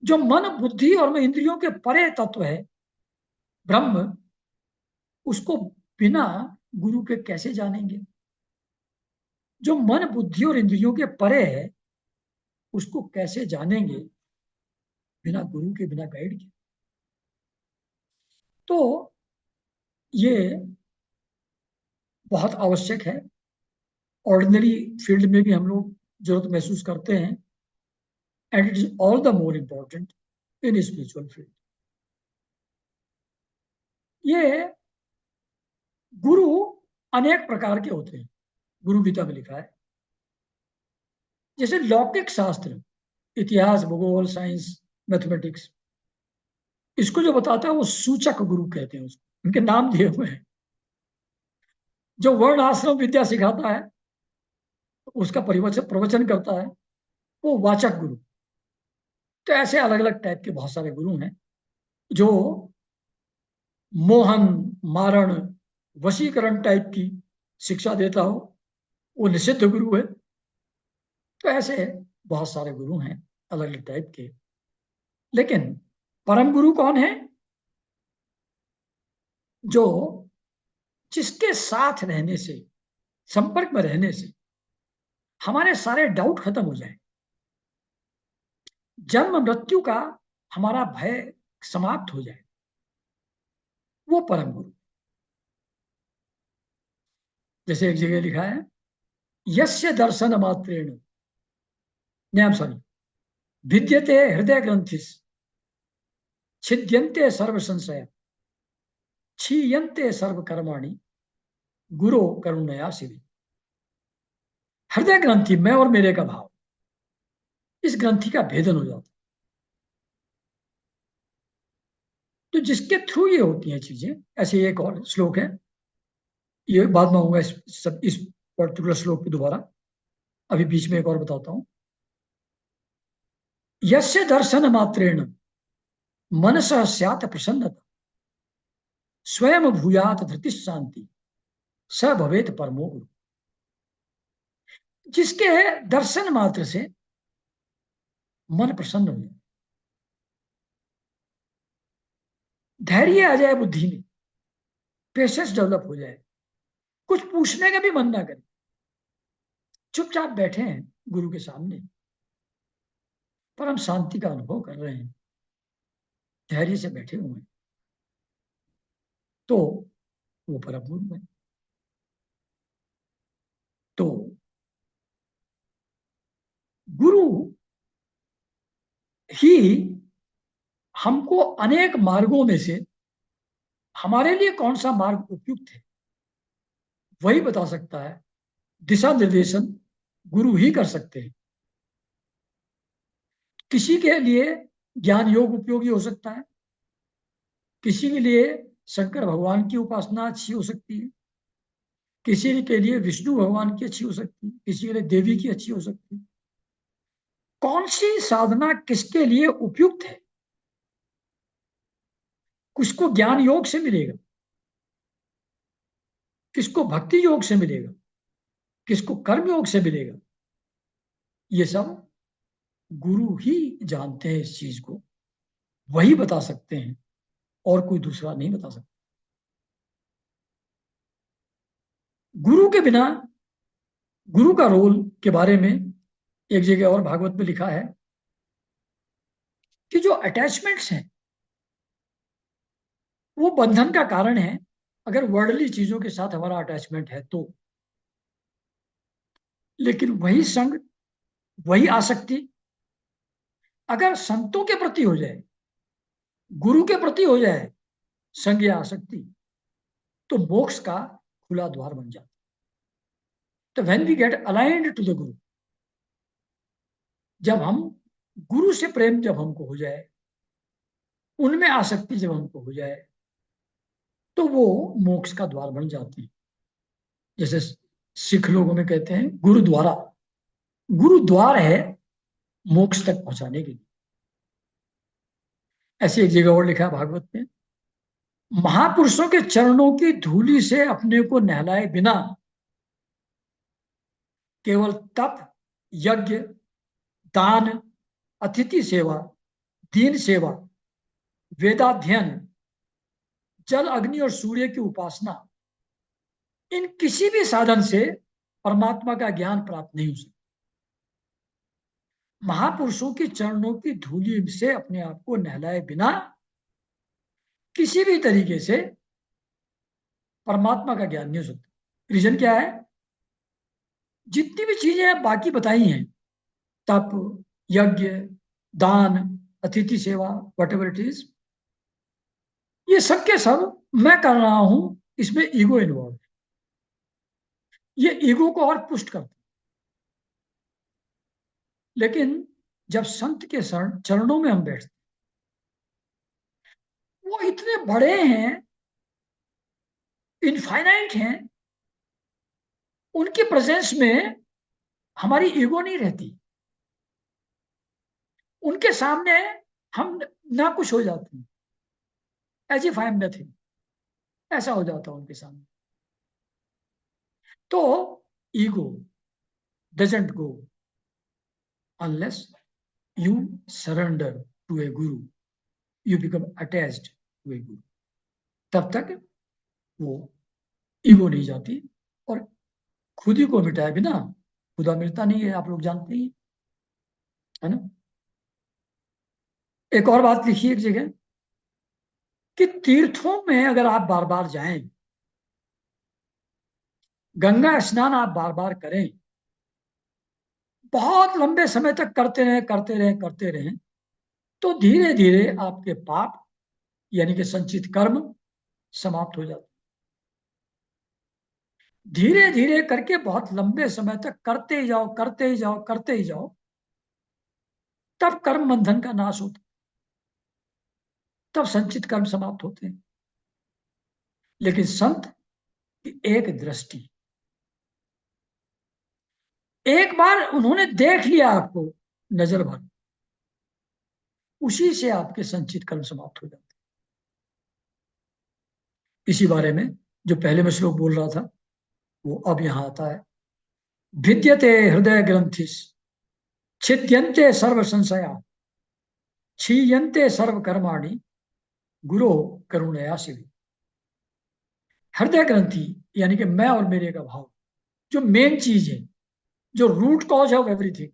जो मन बुद्धि और इंद्रियों के परे तत्व है, ब्रह्म, उसको बिना गुरु के कैसे जानेंगे। जो मन बुद्धि और इंद्रियों के परे है, उसको कैसे जानेंगे बिना गुरु के, बिना गाइड के। तो ये बहुत आवश्यक है। ऑर्डिनरी फील्ड में भी हम लोग जरूरत महसूस करते हैं, and it is all the more important in spiritual field. ये गुरु अनेक प्रकार के होते हैं, गुरु गीता में लिखा है। जैसे लौकिक शास्त्र, इतिहास, भूगोल, साइंस, मैथमेटिक्स, इसको जो बताता है वो सूचक गुरु कहते हैं उसको, उनके नाम दिए हुए हैं। जो वर्ण आश्रम विद्या सिखाता है, उसका परिवचन प्रवचन करता है, वो वाचक गुरु। तो ऐसे अलग अलग टाइप के बहुत सारे गुरु हैं। जो मोहन, मारण, वशीकरण टाइप की शिक्षा देता हो, वो निषिद्ध गुरु है। तो ऐसे बहुत सारे गुरु हैं अलग अलग टाइप के। लेकिन परम गुरु कौन है? जो जिसके साथ रहने से, संपर्क में रहने से हमारे सारे डाउट खत्म हो जाए, जन्म मृत्यु का हमारा भय समाप्त हो जाए, वो परम गुरु। जैसे एक जगह लिखा है, यस्य दर्शन मात्रेण, नहीं सॉरी, भिद्यते हृदय ग्रंथिस, छिद्यन्ते सर्व संशय, क्षीयन्ते सर्व कर्माणि, गुरु करुणया शिवी। हृदय ग्रंथि, मैं और मेरे का भाव, इस ग्रंथि का भेदन हो जाता है। तो जिसके थ्रू ये होती हैं चीजें, ऐसे एक और श्लोक है, ये बाद में होगा इस पर्टिकुलर श्लोक पे दोबारा, अभी बीच में एक और बताता हूं। यस्य दर्शन मात्रेण मनसः स्यात् प्रसन्नता स्वयं भूयात धृति शांति स भवेत परमो गुरु। जिसके दर्शन मात्र से मन प्रसन्न हो जाए, धैर्य आ जाए बुद्धि में, पेशेंस डेवलप हो जाए, कुछ पूछने का भी मन ना करे, चुपचाप बैठे हैं गुरु के सामने, परम शांति का अनुभव कर रहे हैं, धैर्य से बैठे हुए हैं, तो वो परम गुरु है। तो गुरु ही हमको अनेक मार्गों में से हमारे लिए कौन सा मार्ग उपयुक्त है वही बता सकता है। दिशा निर्देशन गुरु ही कर सकते हैं। किसी के लिए ज्ञान योग उपयोगी हो सकता है, किसी के लिए शंकर भगवान की उपासना अच्छी हो सकती है, किसी के लिए विष्णु भगवान की अच्छी हो सकती है, किसी के लिए देवी की अच्छी हो सकती है। कौन सी साधना किसके लिए उपयुक्त है, किसको ज्ञान योग से मिलेगा, किसको भक्ति योग से मिलेगा, किसको कर्म योग से मिलेगा, ये सब गुरु ही जानते हैं। इस चीज को वही बता सकते हैं और कोई दूसरा नहीं बता सकता। गुरु के बिना, गुरु का रोल के बारे में एक जगह और भागवत में लिखा है कि जो अटैचमेंट्स हैं वो बंधन का कारण है। अगर वर्ल्डली चीजों के साथ हमारा अटैचमेंट है तो, लेकिन वही संग, वही आसक्ति अगर संतों के प्रति हो जाए, गुरु के प्रति हो जाए, संग या आसक्ति, तो मोक्ष का खुला द्वार बन जाता है। तो when we get aligned to the guru, जब हम गुरु से प्रेम जब हमको हो जाए, उनमें आसक्ति जब हमको हो जाए, तो वो मोक्ष का द्वार बन जाते हैं। जैसे सिख लोगों में कहते हैं गुरुद्वारा, गुरुद्वार है मोक्ष तक पहुंचाने के लिए। ऐसी एक जगह और लिखा है भागवत में, महापुरुषों के चरणों की धूलि से अपने को नहलाए बिना केवल तप, यज्ञ, दान, अतिथि सेवा, दीन सेवा, वेदाध्ययन, जल अग्नि और सूर्य की उपासना, इन किसी भी साधन से परमात्मा का ज्ञान प्राप्त नहीं हो सकता। महापुरुषों की चरणों की धूलि से अपने आप को नहलाए बिना किसी भी तरीके से परमात्मा का ज्ञान नहीं हो सकता। रीजन क्या है? जितनी भी चीजें बाकी बताई हैं, तप, यज्ञ, दान, अतिथि सेवा, वट एवर इट इज, ये सब के सब मैं कर रहा हूं, इसमें ईगो इन्वॉल्व है। ये ईगो को और पुष्ट करता है। लेकिन जब संत के चरणों में हम बैठते, वो इतने बड़े हैं, इनफाइनाइट हैं, उनकी प्रेजेंस में हमारी ईगो नहीं रहती। उनके सामने हम ना कुछ हो जाते हैं, as if I am nothing, ऐसा हो जाता है उनके सामने। तो ego doesn't go unless you surrender to a guru, you become attached to a guru, तब तक वो ईगो नहीं जाती। और खुद ही को मिटाए बिना खुदा मिलता नहीं है, आप लोग जानते ही है ना। एक और बात लिखी एक जगह कि तीर्थों में अगर आप बार बार जाएं, गंगा स्नान आप बार बार करें, बहुत लंबे समय तक करते रहें करते रहें करते रहें, तो धीरे धीरे आपके पाप यानी कि संचित कर्म समाप्त हो जाते। धीरे धीरे करके बहुत लंबे समय तक करते ही जाओ करते ही जाओ करते ही जाओ, तब कर्म बंधन का नाश होता, तब संचित कर्म समाप्त होते हैं। लेकिन संत की एक दृष्टि, एक बार उन्होंने देख लिया आपको नजर भर, उसी से आपके संचित कर्म समाप्त हो जाते हैं। इसी बारे में जो पहले मैं श्लोक बोल रहा था वो अब यहां आता है। भिद्यते हृदय ग्रंथिस छिद्यन्ते सर्व संशया क्षीयन्ते सर्व कर्माणि गुरो करुणया शिव। हृदय ग्रंथि यानी कि मैं और मेरे का भाव, जो मेन चीज है, जो रूट कॉज ऑफ एवरीथिंग,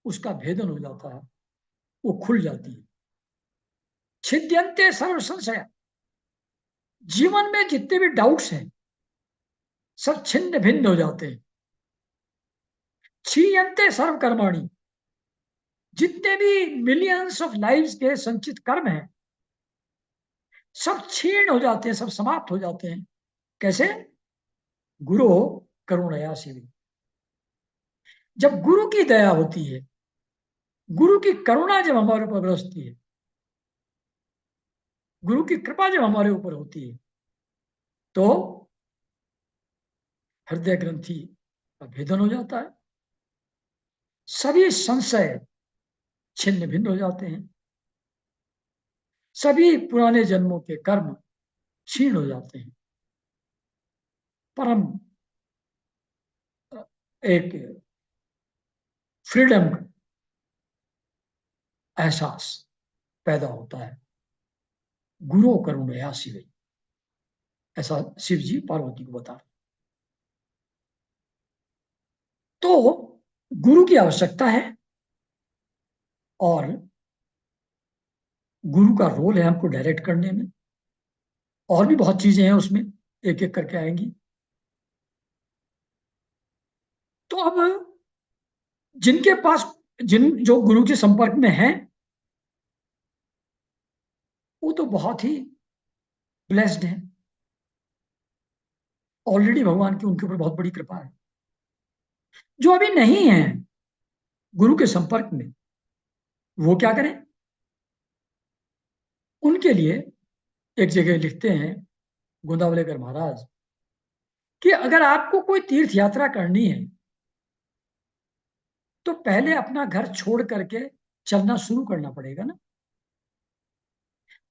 उसका भेदन हो जाता है, वो खुल जाती है। छिद्यन्ते सर्व संशय, जीवन में जितने भी डाउट्स हैं सब छिन्न भिन्न हो जाते हैं। क्षीयन्ते सर्व कर्माणि, जितने भी मिलियंस ऑफ लाइव्स के संचित कर्म हैं सब क्षीण हो जाते हैं, सब समाप्त हो जाते हैं। कैसे? गुरु करुणया शिवी, जब गुरु की दया होती है, गुरु की करुणा जब हमारे ऊपर बरसती है, गुरु की कृपा जब हमारे ऊपर होती है, तो हृदय ग्रंथि का भेदन हो जाता है, सभी संशय छिन्न भिन्न हो जाते हैं, सभी पुराने जन्मों के कर्म क्षीण हो जाते हैं। परम एक फ्रीडम एहसास पैदा होता है। गुरु करुणया शिव, ऐसा शिव जी पार्वती को बता रहे। तो गुरु की आवश्यकता है, और गुरु का रोल है हमको डायरेक्ट करने में। और भी बहुत चीजें हैं उसमें, एक एक करके आएंगी। तो अब जिनके पास, जिन जो गुरु के संपर्क में हैं, वो तो बहुत ही ब्लेस्ड हैं। ऑलरेडी भगवान की उनके ऊपर बहुत बड़ी कृपा है। जो अभी नहीं है गुरु के संपर्क में, वो क्या करें? उनके लिए एक जगह लिखते हैं गोंदावलेकर महाराज कि अगर आपको कोई तीर्थ यात्रा करनी है तो पहले अपना घर छोड़ करके चलना शुरू करना पड़ेगा ना।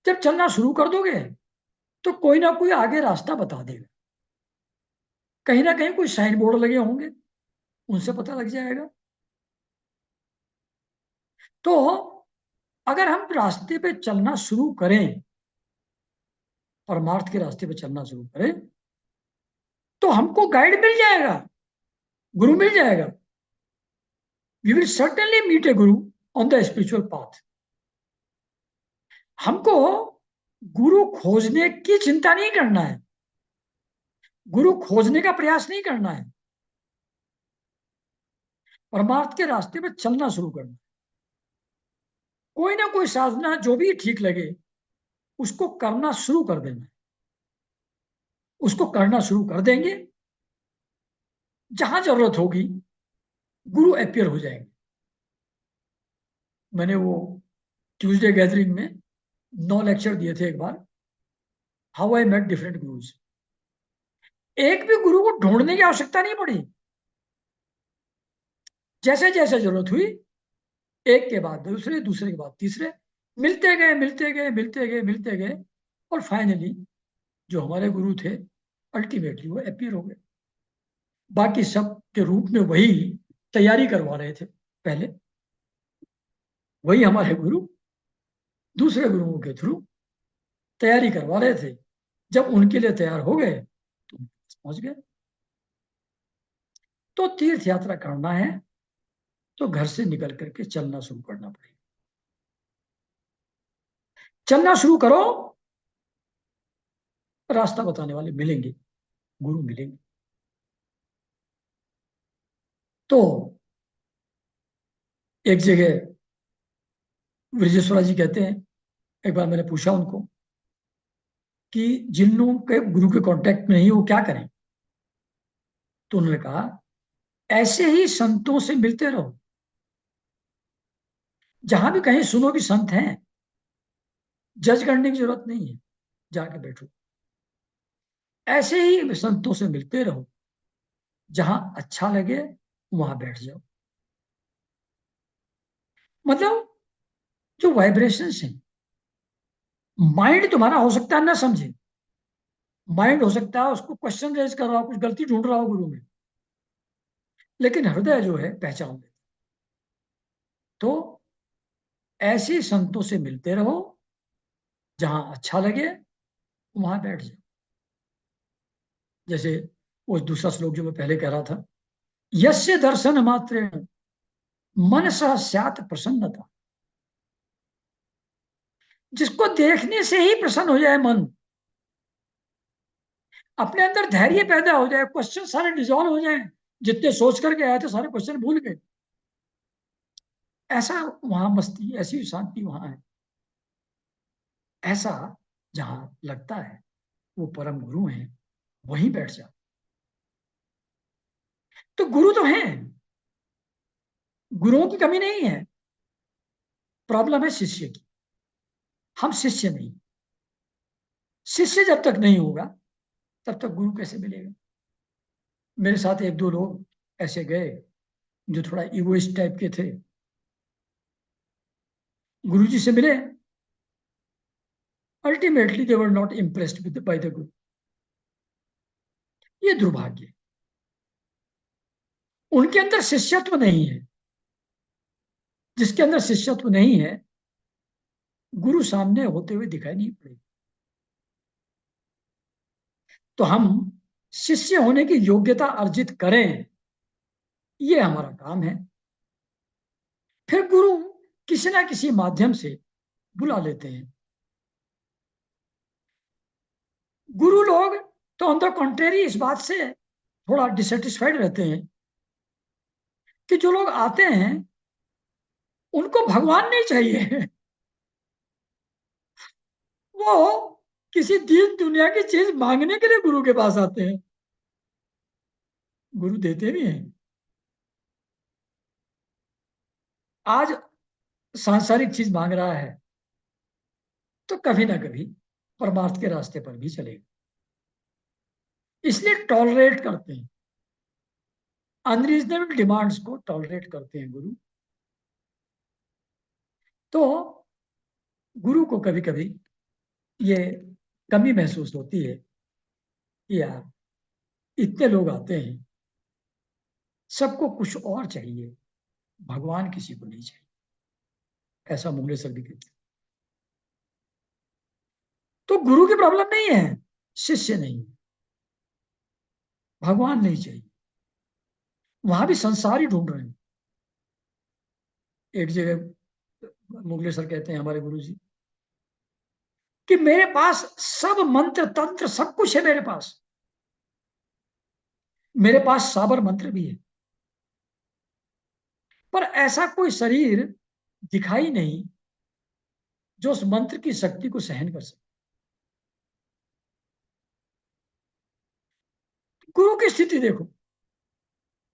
जब चलना शुरू कर दोगे तो कोई ना कोई आगे रास्ता बता देगा, कहीं ना कहीं कोई साइन बोर्ड लगे होंगे, उनसे पता लग जाएगा। तो अगर हम रास्ते पे चलना शुरू करें, परमार्थ के रास्ते पे चलना शुरू करें, तो हमको गाइड मिल जाएगा, गुरु मिल जाएगा। We will certainly meet A Guru on the spiritual path. हमको गुरु खोजने की चिंता नहीं करना है, गुरु खोजने का प्रयास नहीं करना है, परमार्थ के रास्ते पे चलना शुरू करना है। कोई ना कोई साधना जो भी ठीक लगे उसको करना शुरू कर देना है। उसको करना शुरू कर देंगे, जहां जरूरत होगी गुरु अपियर हो जाएंगे। मैंने वो ट्यूसडे गैदरिंग में 9 लेक्चर दिए थे एक बार, how I met different gurus. एक भी गुरु को ढूंढने की आवश्यकता नहीं पड़ी। जैसे जैसे जरूरत हुई, एक के बाद दूसरे, दूसरे के बाद तीसरे, मिलते गए मिलते गए मिलते गए मिलते गए, और फाइनली जो हमारे गुरु थे अल्टीमेटली वो अपियर हो गए। बाकी सब के रूप में वही तैयारी करवा रहे थे पहले, वही हमारे गुरु दूसरे गुरुओं के थ्रू तैयारी करवा रहे थे। जब उनके लिए तैयार हो गए तो पहुंच गए। तो तीर्थ यात्रा करना है तो घर से निकल करके चलना शुरू करना पड़ेगा। चलना शुरू करो, रास्ता बताने वाले मिलेंगे, गुरु मिलेंगे। तो एक जगह ब्रजेश्वरा जी कहते हैं, एक बार मैंने पूछा उनको कि जिन लोगों के गुरु के कांटेक्ट में नहीं वो क्या करें, तो उन्होंने कहा ऐसे ही संतों से मिलते रहो, जहां भी कहीं सुनो कि संत हैं, जज करने की जरूरत नहीं है, जाके बैठो। ऐसे ही संतों से मिलते रहो, जहां अच्छा लगे वहां बैठ जाओ। मतलब जो वाइब्रेशंस हैं, माइंड तुम्हारा हो सकता है ना समझे, माइंड हो सकता है उसको क्वेश्चन रेज कर रहा हो, कुछ गलती ढूंढ रहा हो गुरु में, लेकिन हृदय जो है पहचान लेता। तो ऐसे संतों से मिलते रहो, जहां अच्छा लगे वहां बैठ जाओ। जैसे वो दूसरा श्लोक जो मैं पहले कह रहा था, यस्य दर्शन मात्रेण मन सह स्यात् प्रसन्नता। जिसको देखने से ही प्रसन्न हो जाए मन, अपने अंदर धैर्य पैदा हो जाए, क्वेश्चन सारे डिजॉल्व हो जाए, जितने सोच करके आए थे सारे क्वेश्चन भूल गए, ऐसा वहां मस्ती, ऐसी शांति वहां है। ऐसा जहां लगता है वो परम गुरु हैं, वहीं बैठ जाओ। तो गुरु तो हैं, गुरुओं की कमी नहीं है, प्रॉब्लम है शिष्य की। हम शिष्य नहीं, शिष्य जब तक नहीं होगा तब तक गुरु कैसे मिलेगा। मेरे साथ एक दो लोग ऐसे गए जो थोड़ा इगोइस्ट टाइप के थे, गुरु जी से मिले, ultimately they were not impressed with by the गुरु। ये दुर्भाग्य है। उनके अंदर शिष्यत्व नहीं है। जिसके अंदर शिष्यत्व नहीं है, गुरु सामने होते हुए दिखाई नहीं पड़ेगा। तो हम शिष्य होने की योग्यता अर्जित करें, ये हमारा काम है। फिर गुरु किसी ना किसी माध्यम से बुला लेते हैं। गुरु लोग तो ऑन द कॉन्ट्रेरी इस बात से थोड़ा डिससेटिस्फाइड रहते हैं कि जो लोग आते हैं उनको भगवान नहीं चाहिए। वो किसी दीन दुनिया की चीज मांगने के लिए गुरु के पास आते हैं। गुरु देते भी हैं। आज सांसारिक चीज मांग रहा है तो कभी ना कभी परमार्थ के रास्ते पर भी चलेगा, इसलिए टॉलरेट करते हैं, अनरीजनेबल डिमांड्स को टॉलरेट करते हैं गुरु। तो गुरु को कभी कभी ये कमी महसूस होती है कि यार इतने लोग आते हैं, सबको कुछ और चाहिए, भगवान किसी को नहीं चाहिए। ऐसा मुंगलेसर भी कहते हैं। तो गुरु की प्रॉब्लम नहीं है, शिष्य नहीं, भगवान नहीं चाहिए। वहां भी संसार ही ढूंढ रहे हैं। एक जगह मुगलेसर कहते हैं हमारे गुरु जी कि मेरे पास सब मंत्र तंत्र सब कुछ है मेरे पास, मेरे पास साबर मंत्र भी है, पर ऐसा कोई शरीर दिखाई नहीं जो उस मंत्र की शक्ति को सहन कर सके। गुरु की स्थिति देखो,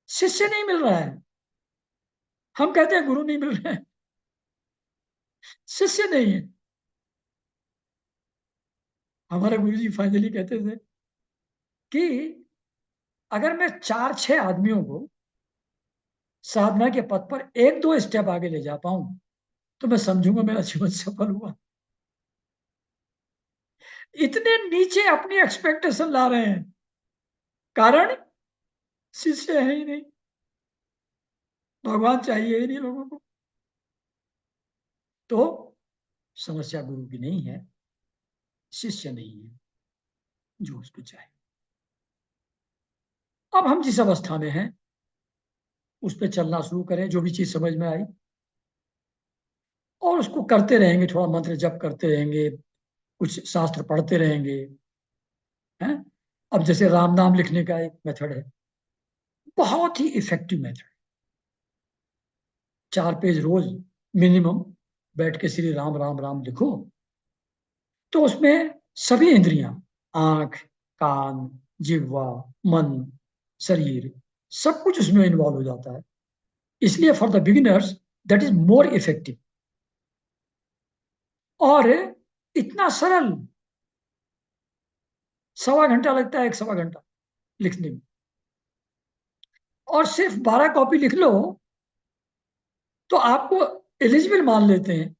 शिष्य नहीं मिल रहा है। हम कहते हैं गुरु नहीं मिल रहा है, शिष्य नहीं है। हमारे गुरु जी फाइनली कहते थे कि अगर मैं चार छह आदमियों को साधना के पथ पर एक दो स्टेप आगे ले जा पाऊं तो मैं समझूंगा मेरा जीवन सफल हुआ। इतने नीचे अपनी एक्सपेक्टेशन ला रहे हैं, कारण शिष्य है ही नहीं, भगवान चाहिए ही नहीं लोगों को। तो समस्या गुरु की नहीं है, शिष्य नहीं है जो उसको चाहे। अब हम जिस अवस्था में हैं उस पर चलना शुरू करें, जो भी चीज समझ में आई, और उसको करते रहेंगे, थोड़ा मंत्र जप करते रहेंगे, कुछ शास्त्र पढ़ते रहेंगे, हैं। अब जैसे राम नाम लिखने का एक मेथड है, बहुत ही इफेक्टिव मेथड। 4 पेज रोज मिनिमम बैठ के श्री राम राम राम लिखो, तो उसमें सभी इंद्रियां, आंख, कान, जिह्वा, मन, शरीर, सब कुछ उसमें इन्वॉल्व हो जाता है। इसलिए for the beginners that is more effective. और इतना सरल, 1.25 घंटा लगता है, 1 1/2 घंटा लिखने में, और सिर्फ 12 कॉपी लिख लो तो आपको एलिजिबल मान लेते हैं।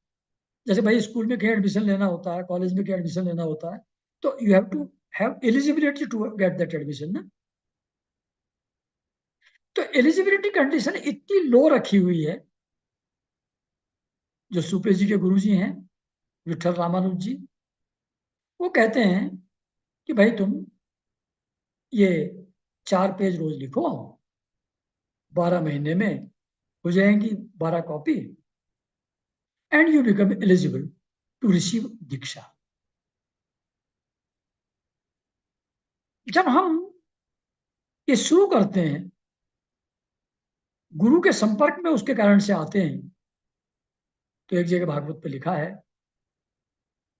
जैसे भाई स्कूल में कहीं एडमिशन लेना होता है, कॉलेज में कहीं एडमिशन लेना होता है, तो you have to have eligibility to get that admission ना। तो एलिजिबिलिटी कंडीशन इतनी लो रखी हुई है। जो सुपे जी के गुरु जी हैं, विठल रामानुज जी, वो कहते हैं कि भाई तुम ये 4 पेज रोज लिखो, 12 महीने में हो जाएंगी 12 copy, and you become eligible to receive diksha. जब हम ये शुरू करते हैं, गुरु के संपर्क में उसके कारण से आते हैं, तो एक जगह भागवत पे लिखा है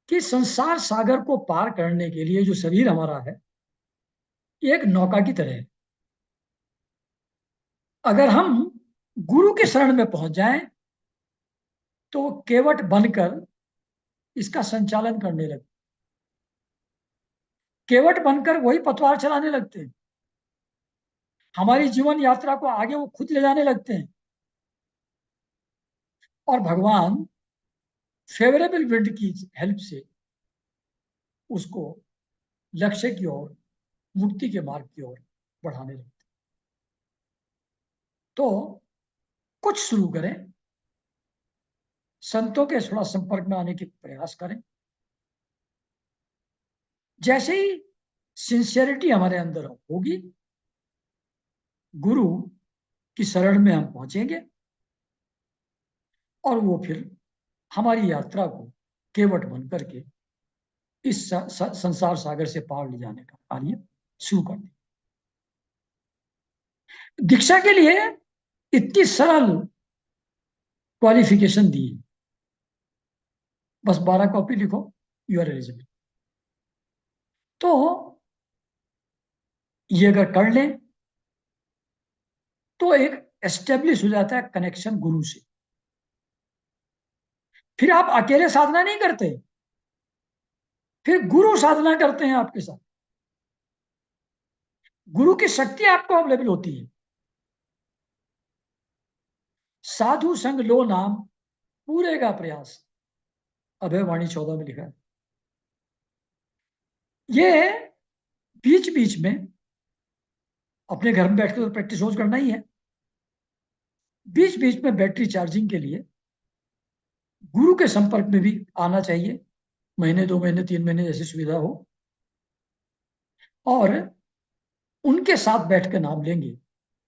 कि संसार सागर को पार करने के लिए जो शरीर हमारा है, ये एक नौका की तरह है। अगर हम गुरु के शरण में पहुंच जाएं तो वो केवट बनकर इसका संचालन करने लगते, केवट बनकर वही पतवार चलाने लगते हैं, हमारी जीवन यात्रा को आगे वो खुद ले जाने लगते हैं, और भगवान फेवरेबल विंड की हेल्प से उसको लक्ष्य की ओर, मुक्ति के मार्ग की ओर बढ़ाने लगते। तो कुछ शुरू करें, संतों के थोड़ा संपर्क में आने की प्रयास करें। जैसे ही सिंसियरिटी हमारे अंदर होगी, गुरु की शरण में हम पहुंचेंगे, और वो फिर हमारी यात्रा को केवट बन करके इस संसार सागर से पार ले जाने का कार्य शुरू कर दें। दीक्षा के लिए इतनी सरल क्वालिफिकेशन दी, बस 12 कॉपी लिखो, यू आर एलिजिबल। तो ये अगर कर लें तो एक एस्टेब्लिश हो जाता है कनेक्शन गुरु से। फिर आप अकेले साधना नहीं करते, फिर गुरु साधना करते हैं आपके साथ। गुरु की शक्ति आपको अवेलेबल होती है। साधु संग लो नाम पूरे का प्रयास, अभय वाणी 14 में लिखा है। ये बीच बीच में अपने घर में बैठकर तो प्रैक्टिस रोज करना ही है, बीच बीच में बैटरी चार्जिंग के लिए गुरु के संपर्क में भी आना चाहिए, महीने 2 महीने 3 महीने जैसी सुविधा हो, और उनके साथ बैठकर नाम लेंगे।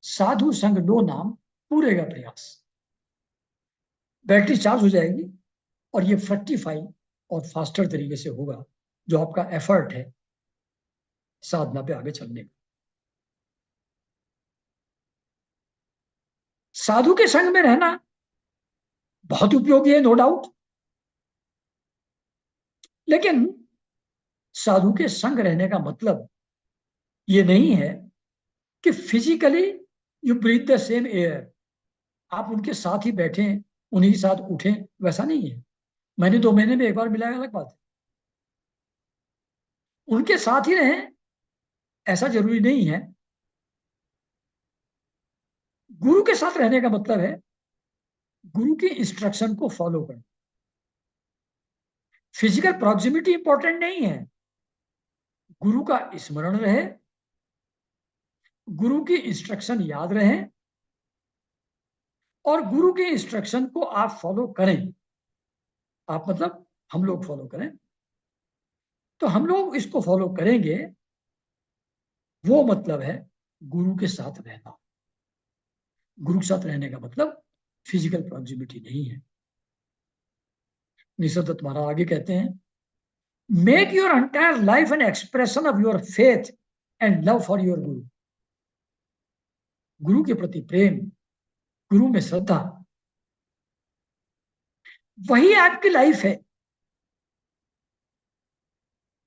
साधु संग लो नाम पूरे का प्रयास, बैटरी चार्ज हो जाएगी, और ये फ्रक्टिफाई और फास्टर तरीके से होगा जो आपका एफर्ट है साधना पे आगे चलने का। साधु के संग में रहना बहुत उपयोगी है, नो डाउट, लेकिन साधु के संग रहने का मतलब ये नहीं है कि physically you breathe the same air, आप उनके साथ ही बैठे, उन्हीं के साथ उठें, वैसा नहीं है। मैंने 2 महीने में एक बार मिला है, अलग बात है। उनके साथ ही रहें ऐसा जरूरी नहीं है। गुरु के साथ रहने का मतलब है गुरु की इंस्ट्रक्शन को फॉलो करना। फिजिकल प्रॉक्सिमिटी इंपॉर्टेंट नहीं है, गुरु का स्मरण रहे, गुरु की इंस्ट्रक्शन याद रहे, और गुरु के इंस्ट्रक्शन को आप फॉलो करें। आप मतलब हम लोग फॉलो करें, तो हम लोग इसको फॉलो करेंगे, वो मतलब है गुरु के साथ रहना। गुरु के साथ रहने का मतलब फिजिकल प्रॉक्सिमिटी नहीं है। निसर्ग महाराज आगे कहते हैं, make your entire life an expression of your faith and love for your गुरु। गुरु के प्रति प्रेम, गुरु में श्रद्धा, वही आपकी लाइफ है।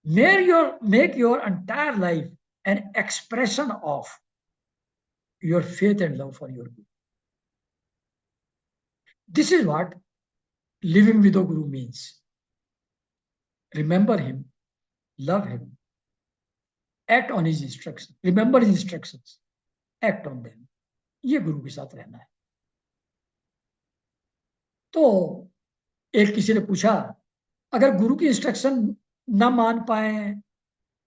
Make your entire life an expression of your faith and love for your Guru. This is what living with a Guru means. Remember him, love him, act on his instruction, remember his instructions, act on them. ये गुरु के साथ रहना है। तो एक किसी ने पूछा, अगर गुरु की इंस्ट्रक्शन ना मान पाए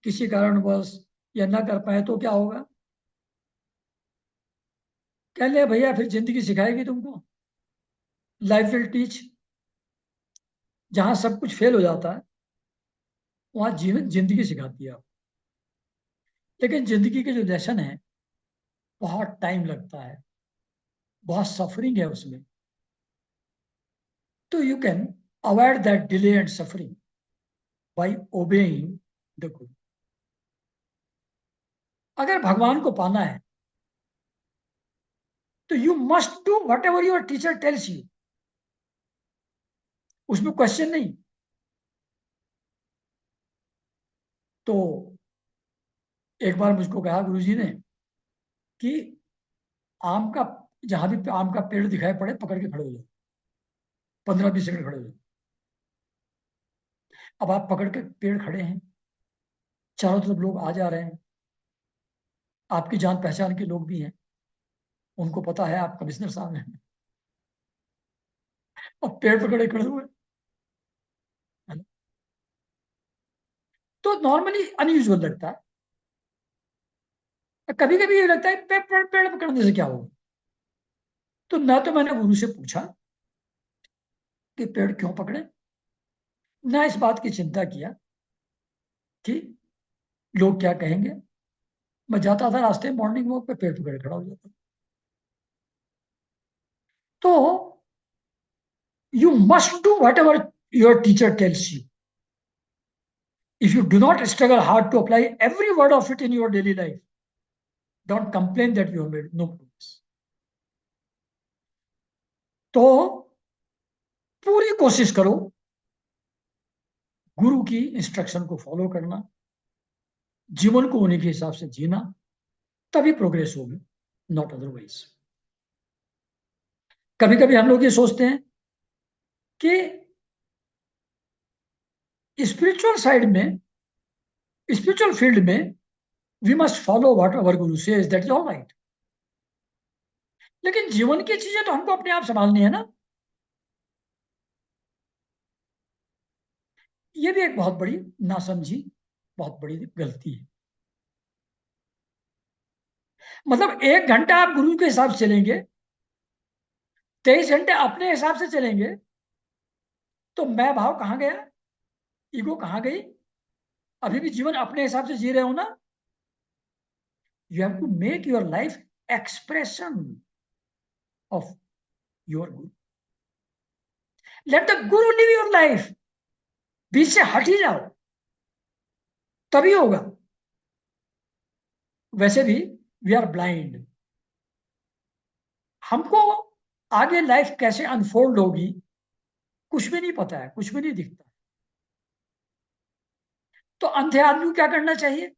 किसी कारणवश या ना कर पाए तो क्या होगा? कह लिया भैया फिर जिंदगी सिखाएगी तुमको, लाइफ विल टीच। जहां सब कुछ फेल हो जाता है वहां जीवन जिंदगी सिखाती है आपको। लेकिन जिंदगी के जो लेसन है बहुत टाइम लगता है, बहुत सफरिंग है उसमें। तो you can avoid that delay and suffering by obeying the guru. अगर भगवान को पाना है तो you must do whatever your teacher tells you, उसमें क्वेश्चन नहीं। तो एक बार मुझको कहा गुरुजी ने कि आम का, जहां भी आम का पेड़ दिखाई पड़े पकड़ के खड़े हो जाओ, 15-20 सेकंड खड़े हो जाओ। अब आप पकड़ के पेड़ खड़े हैं, चारों तरफ लोग आ जा रहे हैं, आपकी जान पहचान के लोग भी हैं, उनको पता है आप कमिश्नर साहब हैं, और पेड़ पकड़े खड़े हुए। तो नॉर्मली अनयूजुअल लगता है, कभी कभी ये लगता है पेड़ पकड़ने से क्या होगा। तो ना तो मैंने गुरु से पूछा कि पेड़ क्यों पकड़े, ना इस बात की चिंता किया कि लोग क्या कहेंगे। मैं जाता था रास्ते, मॉर्निंग वॉक पे पेड़ पकड़े खड़ा हो जाता। तो you must do whatever your teacher tells you. If you do not struggle hard to apply every word of it in your daily life, don't complain that you have made no progress. तो पूरी कोशिश करो गुरु की इंस्ट्रक्शन को फॉलो करना, जीवन को उन्हीं के हिसाब से जीना, तभी प्रोग्रेस होगी, नॉट अदरवाइज। कभी कभी हम लोग ये सोचते हैं कि स्पिरिचुअल साइड में, स्पिरिचुअल फील्ड में we must follow what our Guru says, that is all right. लेकिन जीवन की चीजें तो हमको अपने आप संभालनी है ना। ये भी एक बहुत बड़ी नासमझी, बहुत बड़ी गलती है। मतलब 1 घंटा आप गुरु के हिसाब से चलेंगे, 23 घंटे अपने हिसाब से चलेंगे, तो मैं भाव कहां गया, ईगो कहां गई? अभी भी जीवन अपने हिसाब से जी रहे हो ना। You have to make your life expression of your guru. Let the guru live your life. बीच से हट ही जाओ तभी होगा। वैसे भी वी आर ब्लाइंड, हमको आगे लाइफ कैसे अनफोल्ड होगी कुछ भी नहीं पता है, कुछ भी नहीं दिखता। तो अंधे आदमी को क्या करना चाहिए?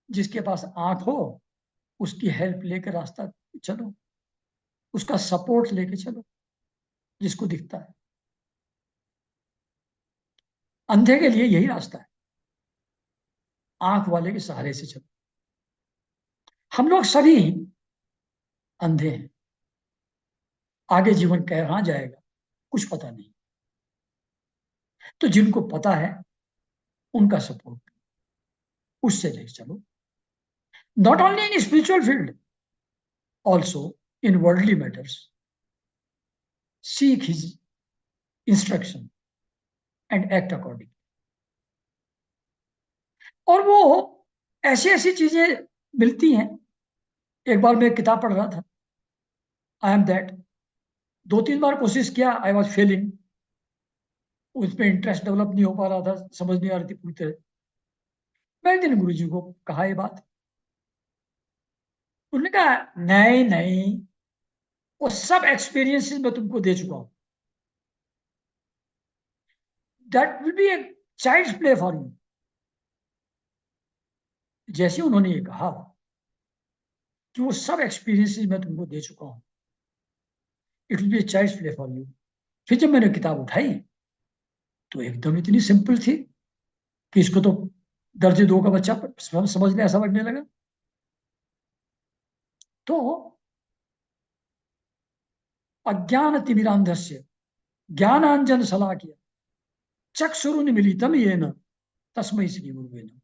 जिसके पास आंख हो उसकी हेल्प लेकर रास्ता चलो, उसका सपोर्ट लेके चलो, जिसको दिखता है। अंधे के लिए यही रास्ता है, आंख वाले के सहारे से चलो। हम लोग सभी अंधे हैं, आगे जीवन कहाँ जाएगा कुछ पता नहीं। तो जिनको पता है उनका सपोर्ट, उससे ले चलो। Not only in spiritual field, also in worldly matters, seek his instruction and act according. और वो ऐसी ऐसी चीजें मिलती हैं। एक बार मैं एक किताब पढ़ रहा था, आई एम दैट। 2-3 बार कोशिश किया, आई वॉज फेलिंग। उसमें इंटरेस्ट डेवलप नहीं हो पा रहा था, समझ नहीं आ रही थी पूरी तरह। मैंने दिन गुरु जी को कहा ये बात। उन्होंने कहा नहीं नहीं, वो सब एक्सपीरियंसेस मैं तुमको दे चुका हूं, that will be a child's play for you. जैसे उन्होंने ये कहा कि वो सब एक्सपीरियंसेस मैं तुमको दे चुका हूं, it will be a child's play for you. फिर जब मैंने किताब उठाई तो एकदम इतनी सिंपल थी कि इसको तो दर्जे 2 का बच्चा समझने लगा। तो अज्ञान तिमिरांधस्य ज्ञानांजन शलाकिया चक्षुरुन्मीलितम येन तस्मै श्री गुरुवे नमः।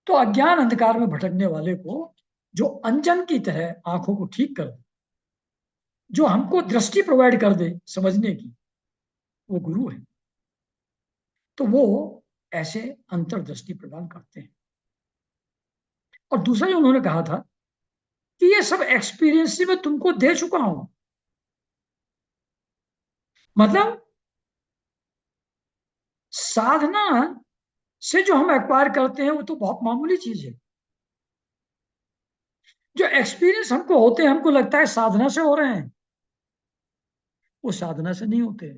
तो अज्ञान अंधकार में भटकने वाले को जो अंजन की तरह आंखों को ठीक कर दे, जो हमको दृष्टि प्रोवाइड कर दे समझने की, वो गुरु है। तो वो ऐसे अंतर्दृष्टि प्रदान करते हैं। और दूसरा जो उन्होंने कहा था कि ये सब एक्सपीरियंस मैं तुमको दे चुका हूं। मतलब साधना से जो हम एक्वायर करते हैं वो तो बहुत मामूली चीज है। जो एक्सपीरियंस हमको होते हैं, हमको लगता है साधना से हो रहे हैं, वो साधना से नहीं होते।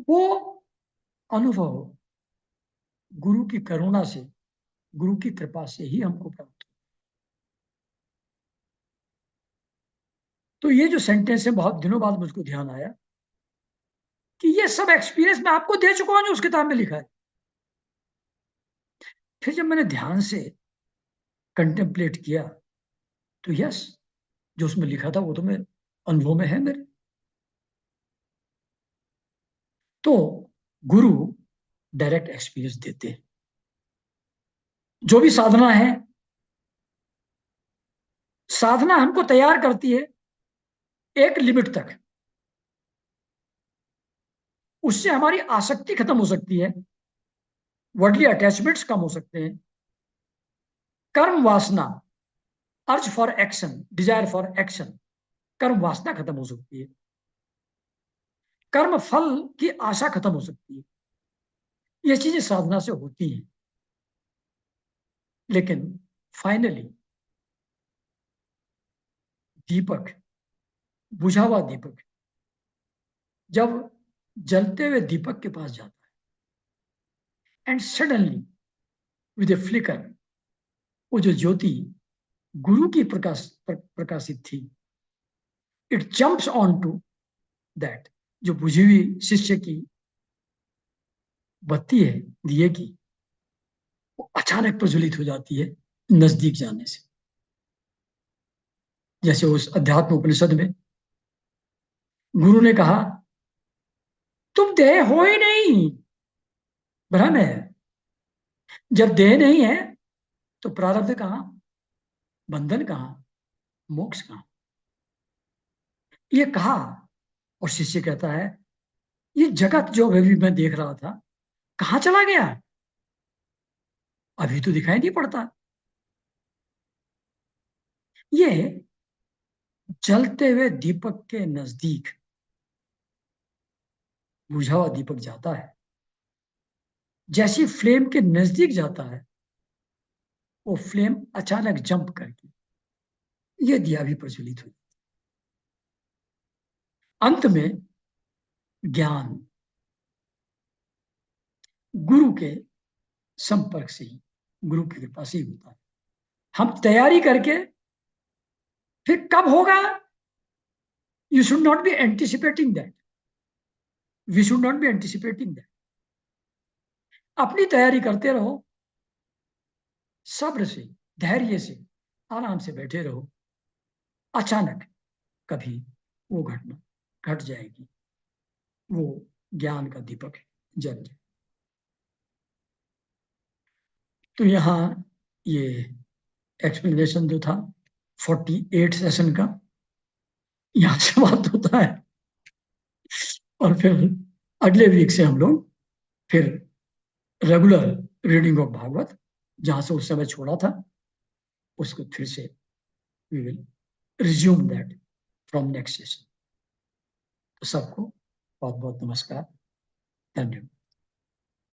वो अनुभव गुरु की करुणा से, गुरु की कृपा से ही हमको प्राप्त हो। तो ये जो सेंटेंस है बहुत दिनों बाद मुझको ध्यान आया कि ये सब एक्सपीरियंस मैं आपको दे चुका हूं जो उस किताब में लिखा है। फिर जब मैंने ध्यान से कंटेम्पलेट किया तो यस, जो उसमें लिखा था वो तो मेरे अनुभव में है मेरे। तो गुरु डायरेक्ट एक्सपीरियंस देते हैं। जो भी साधना है, साधना हमको तैयार करती है एक लिमिट तक। उससे हमारी आसक्ति खत्म हो सकती है, वर्डली अटैचमेंट्स कम हो सकते हैं, कर्म वासना, urge for action, desire for action, कर्म वासना खत्म हो सकती है, कर्म फल की आशा खत्म हो सकती है। ये चीजें साधना से होती हैं। लेकिन फाइनली दीपक, बुझा हुआ दीपक, जब जलते हुए दीपक के पास जाता है and suddenly with a flicker, वो जो ज्योति गुरु की प्रकाशित थी, it jumps on to that, जो बुझी हुई शिष्य की बत्ती है दिए की, वो अचानक प्रज्वलित हो जाती है नजदीक जाने से। जैसे उस अध्यात्म उपनिषद में गुरु ने कहा तुम देह हो ही नहीं, भ्रम है। जब देह नहीं है तो प्रारब्ध कहां, बंधन कहां, मोक्ष कहां। ये कहा और शिष्य कहता है ये जगत जो अभी मैं देख रहा था कहां चला गया, अभी तो दिखाई नहीं पड़ता। ये जलते हुए दीपक के नजदीक बुझा हुआ दीपक जाता है, जैसी फ्लेम के नजदीक जाता है वो फ्लेम अचानक जंप करके ये दिया भी प्रज्वलित हुई। अंत में ज्ञान गुरु के संपर्क से ही, गुरु की कृपा से ही होता है। हम तैयारी करके फिर कब होगा, you should not be anticipating that, we should not be anticipating that. अपनी तैयारी करते रहो, सब्र से, धैर्य से, आराम से बैठे रहो। अचानक कभी वो घटना घट जाएगी, वो ज्ञान का दीपक जल जाए। तो यहाँ ये एक्सप्लेनेशन जो था 48 सेशन का, यहाँ से बात होता है। और फिर अगले वीक से हम लोग फिर रेगुलर रीडिंग ऑफ भागवत, जहां से उस समय छोड़ा था, उसको फिर से we will resume that from next session. तो सबको बहुत बहुत नमस्कार, धन्यवाद।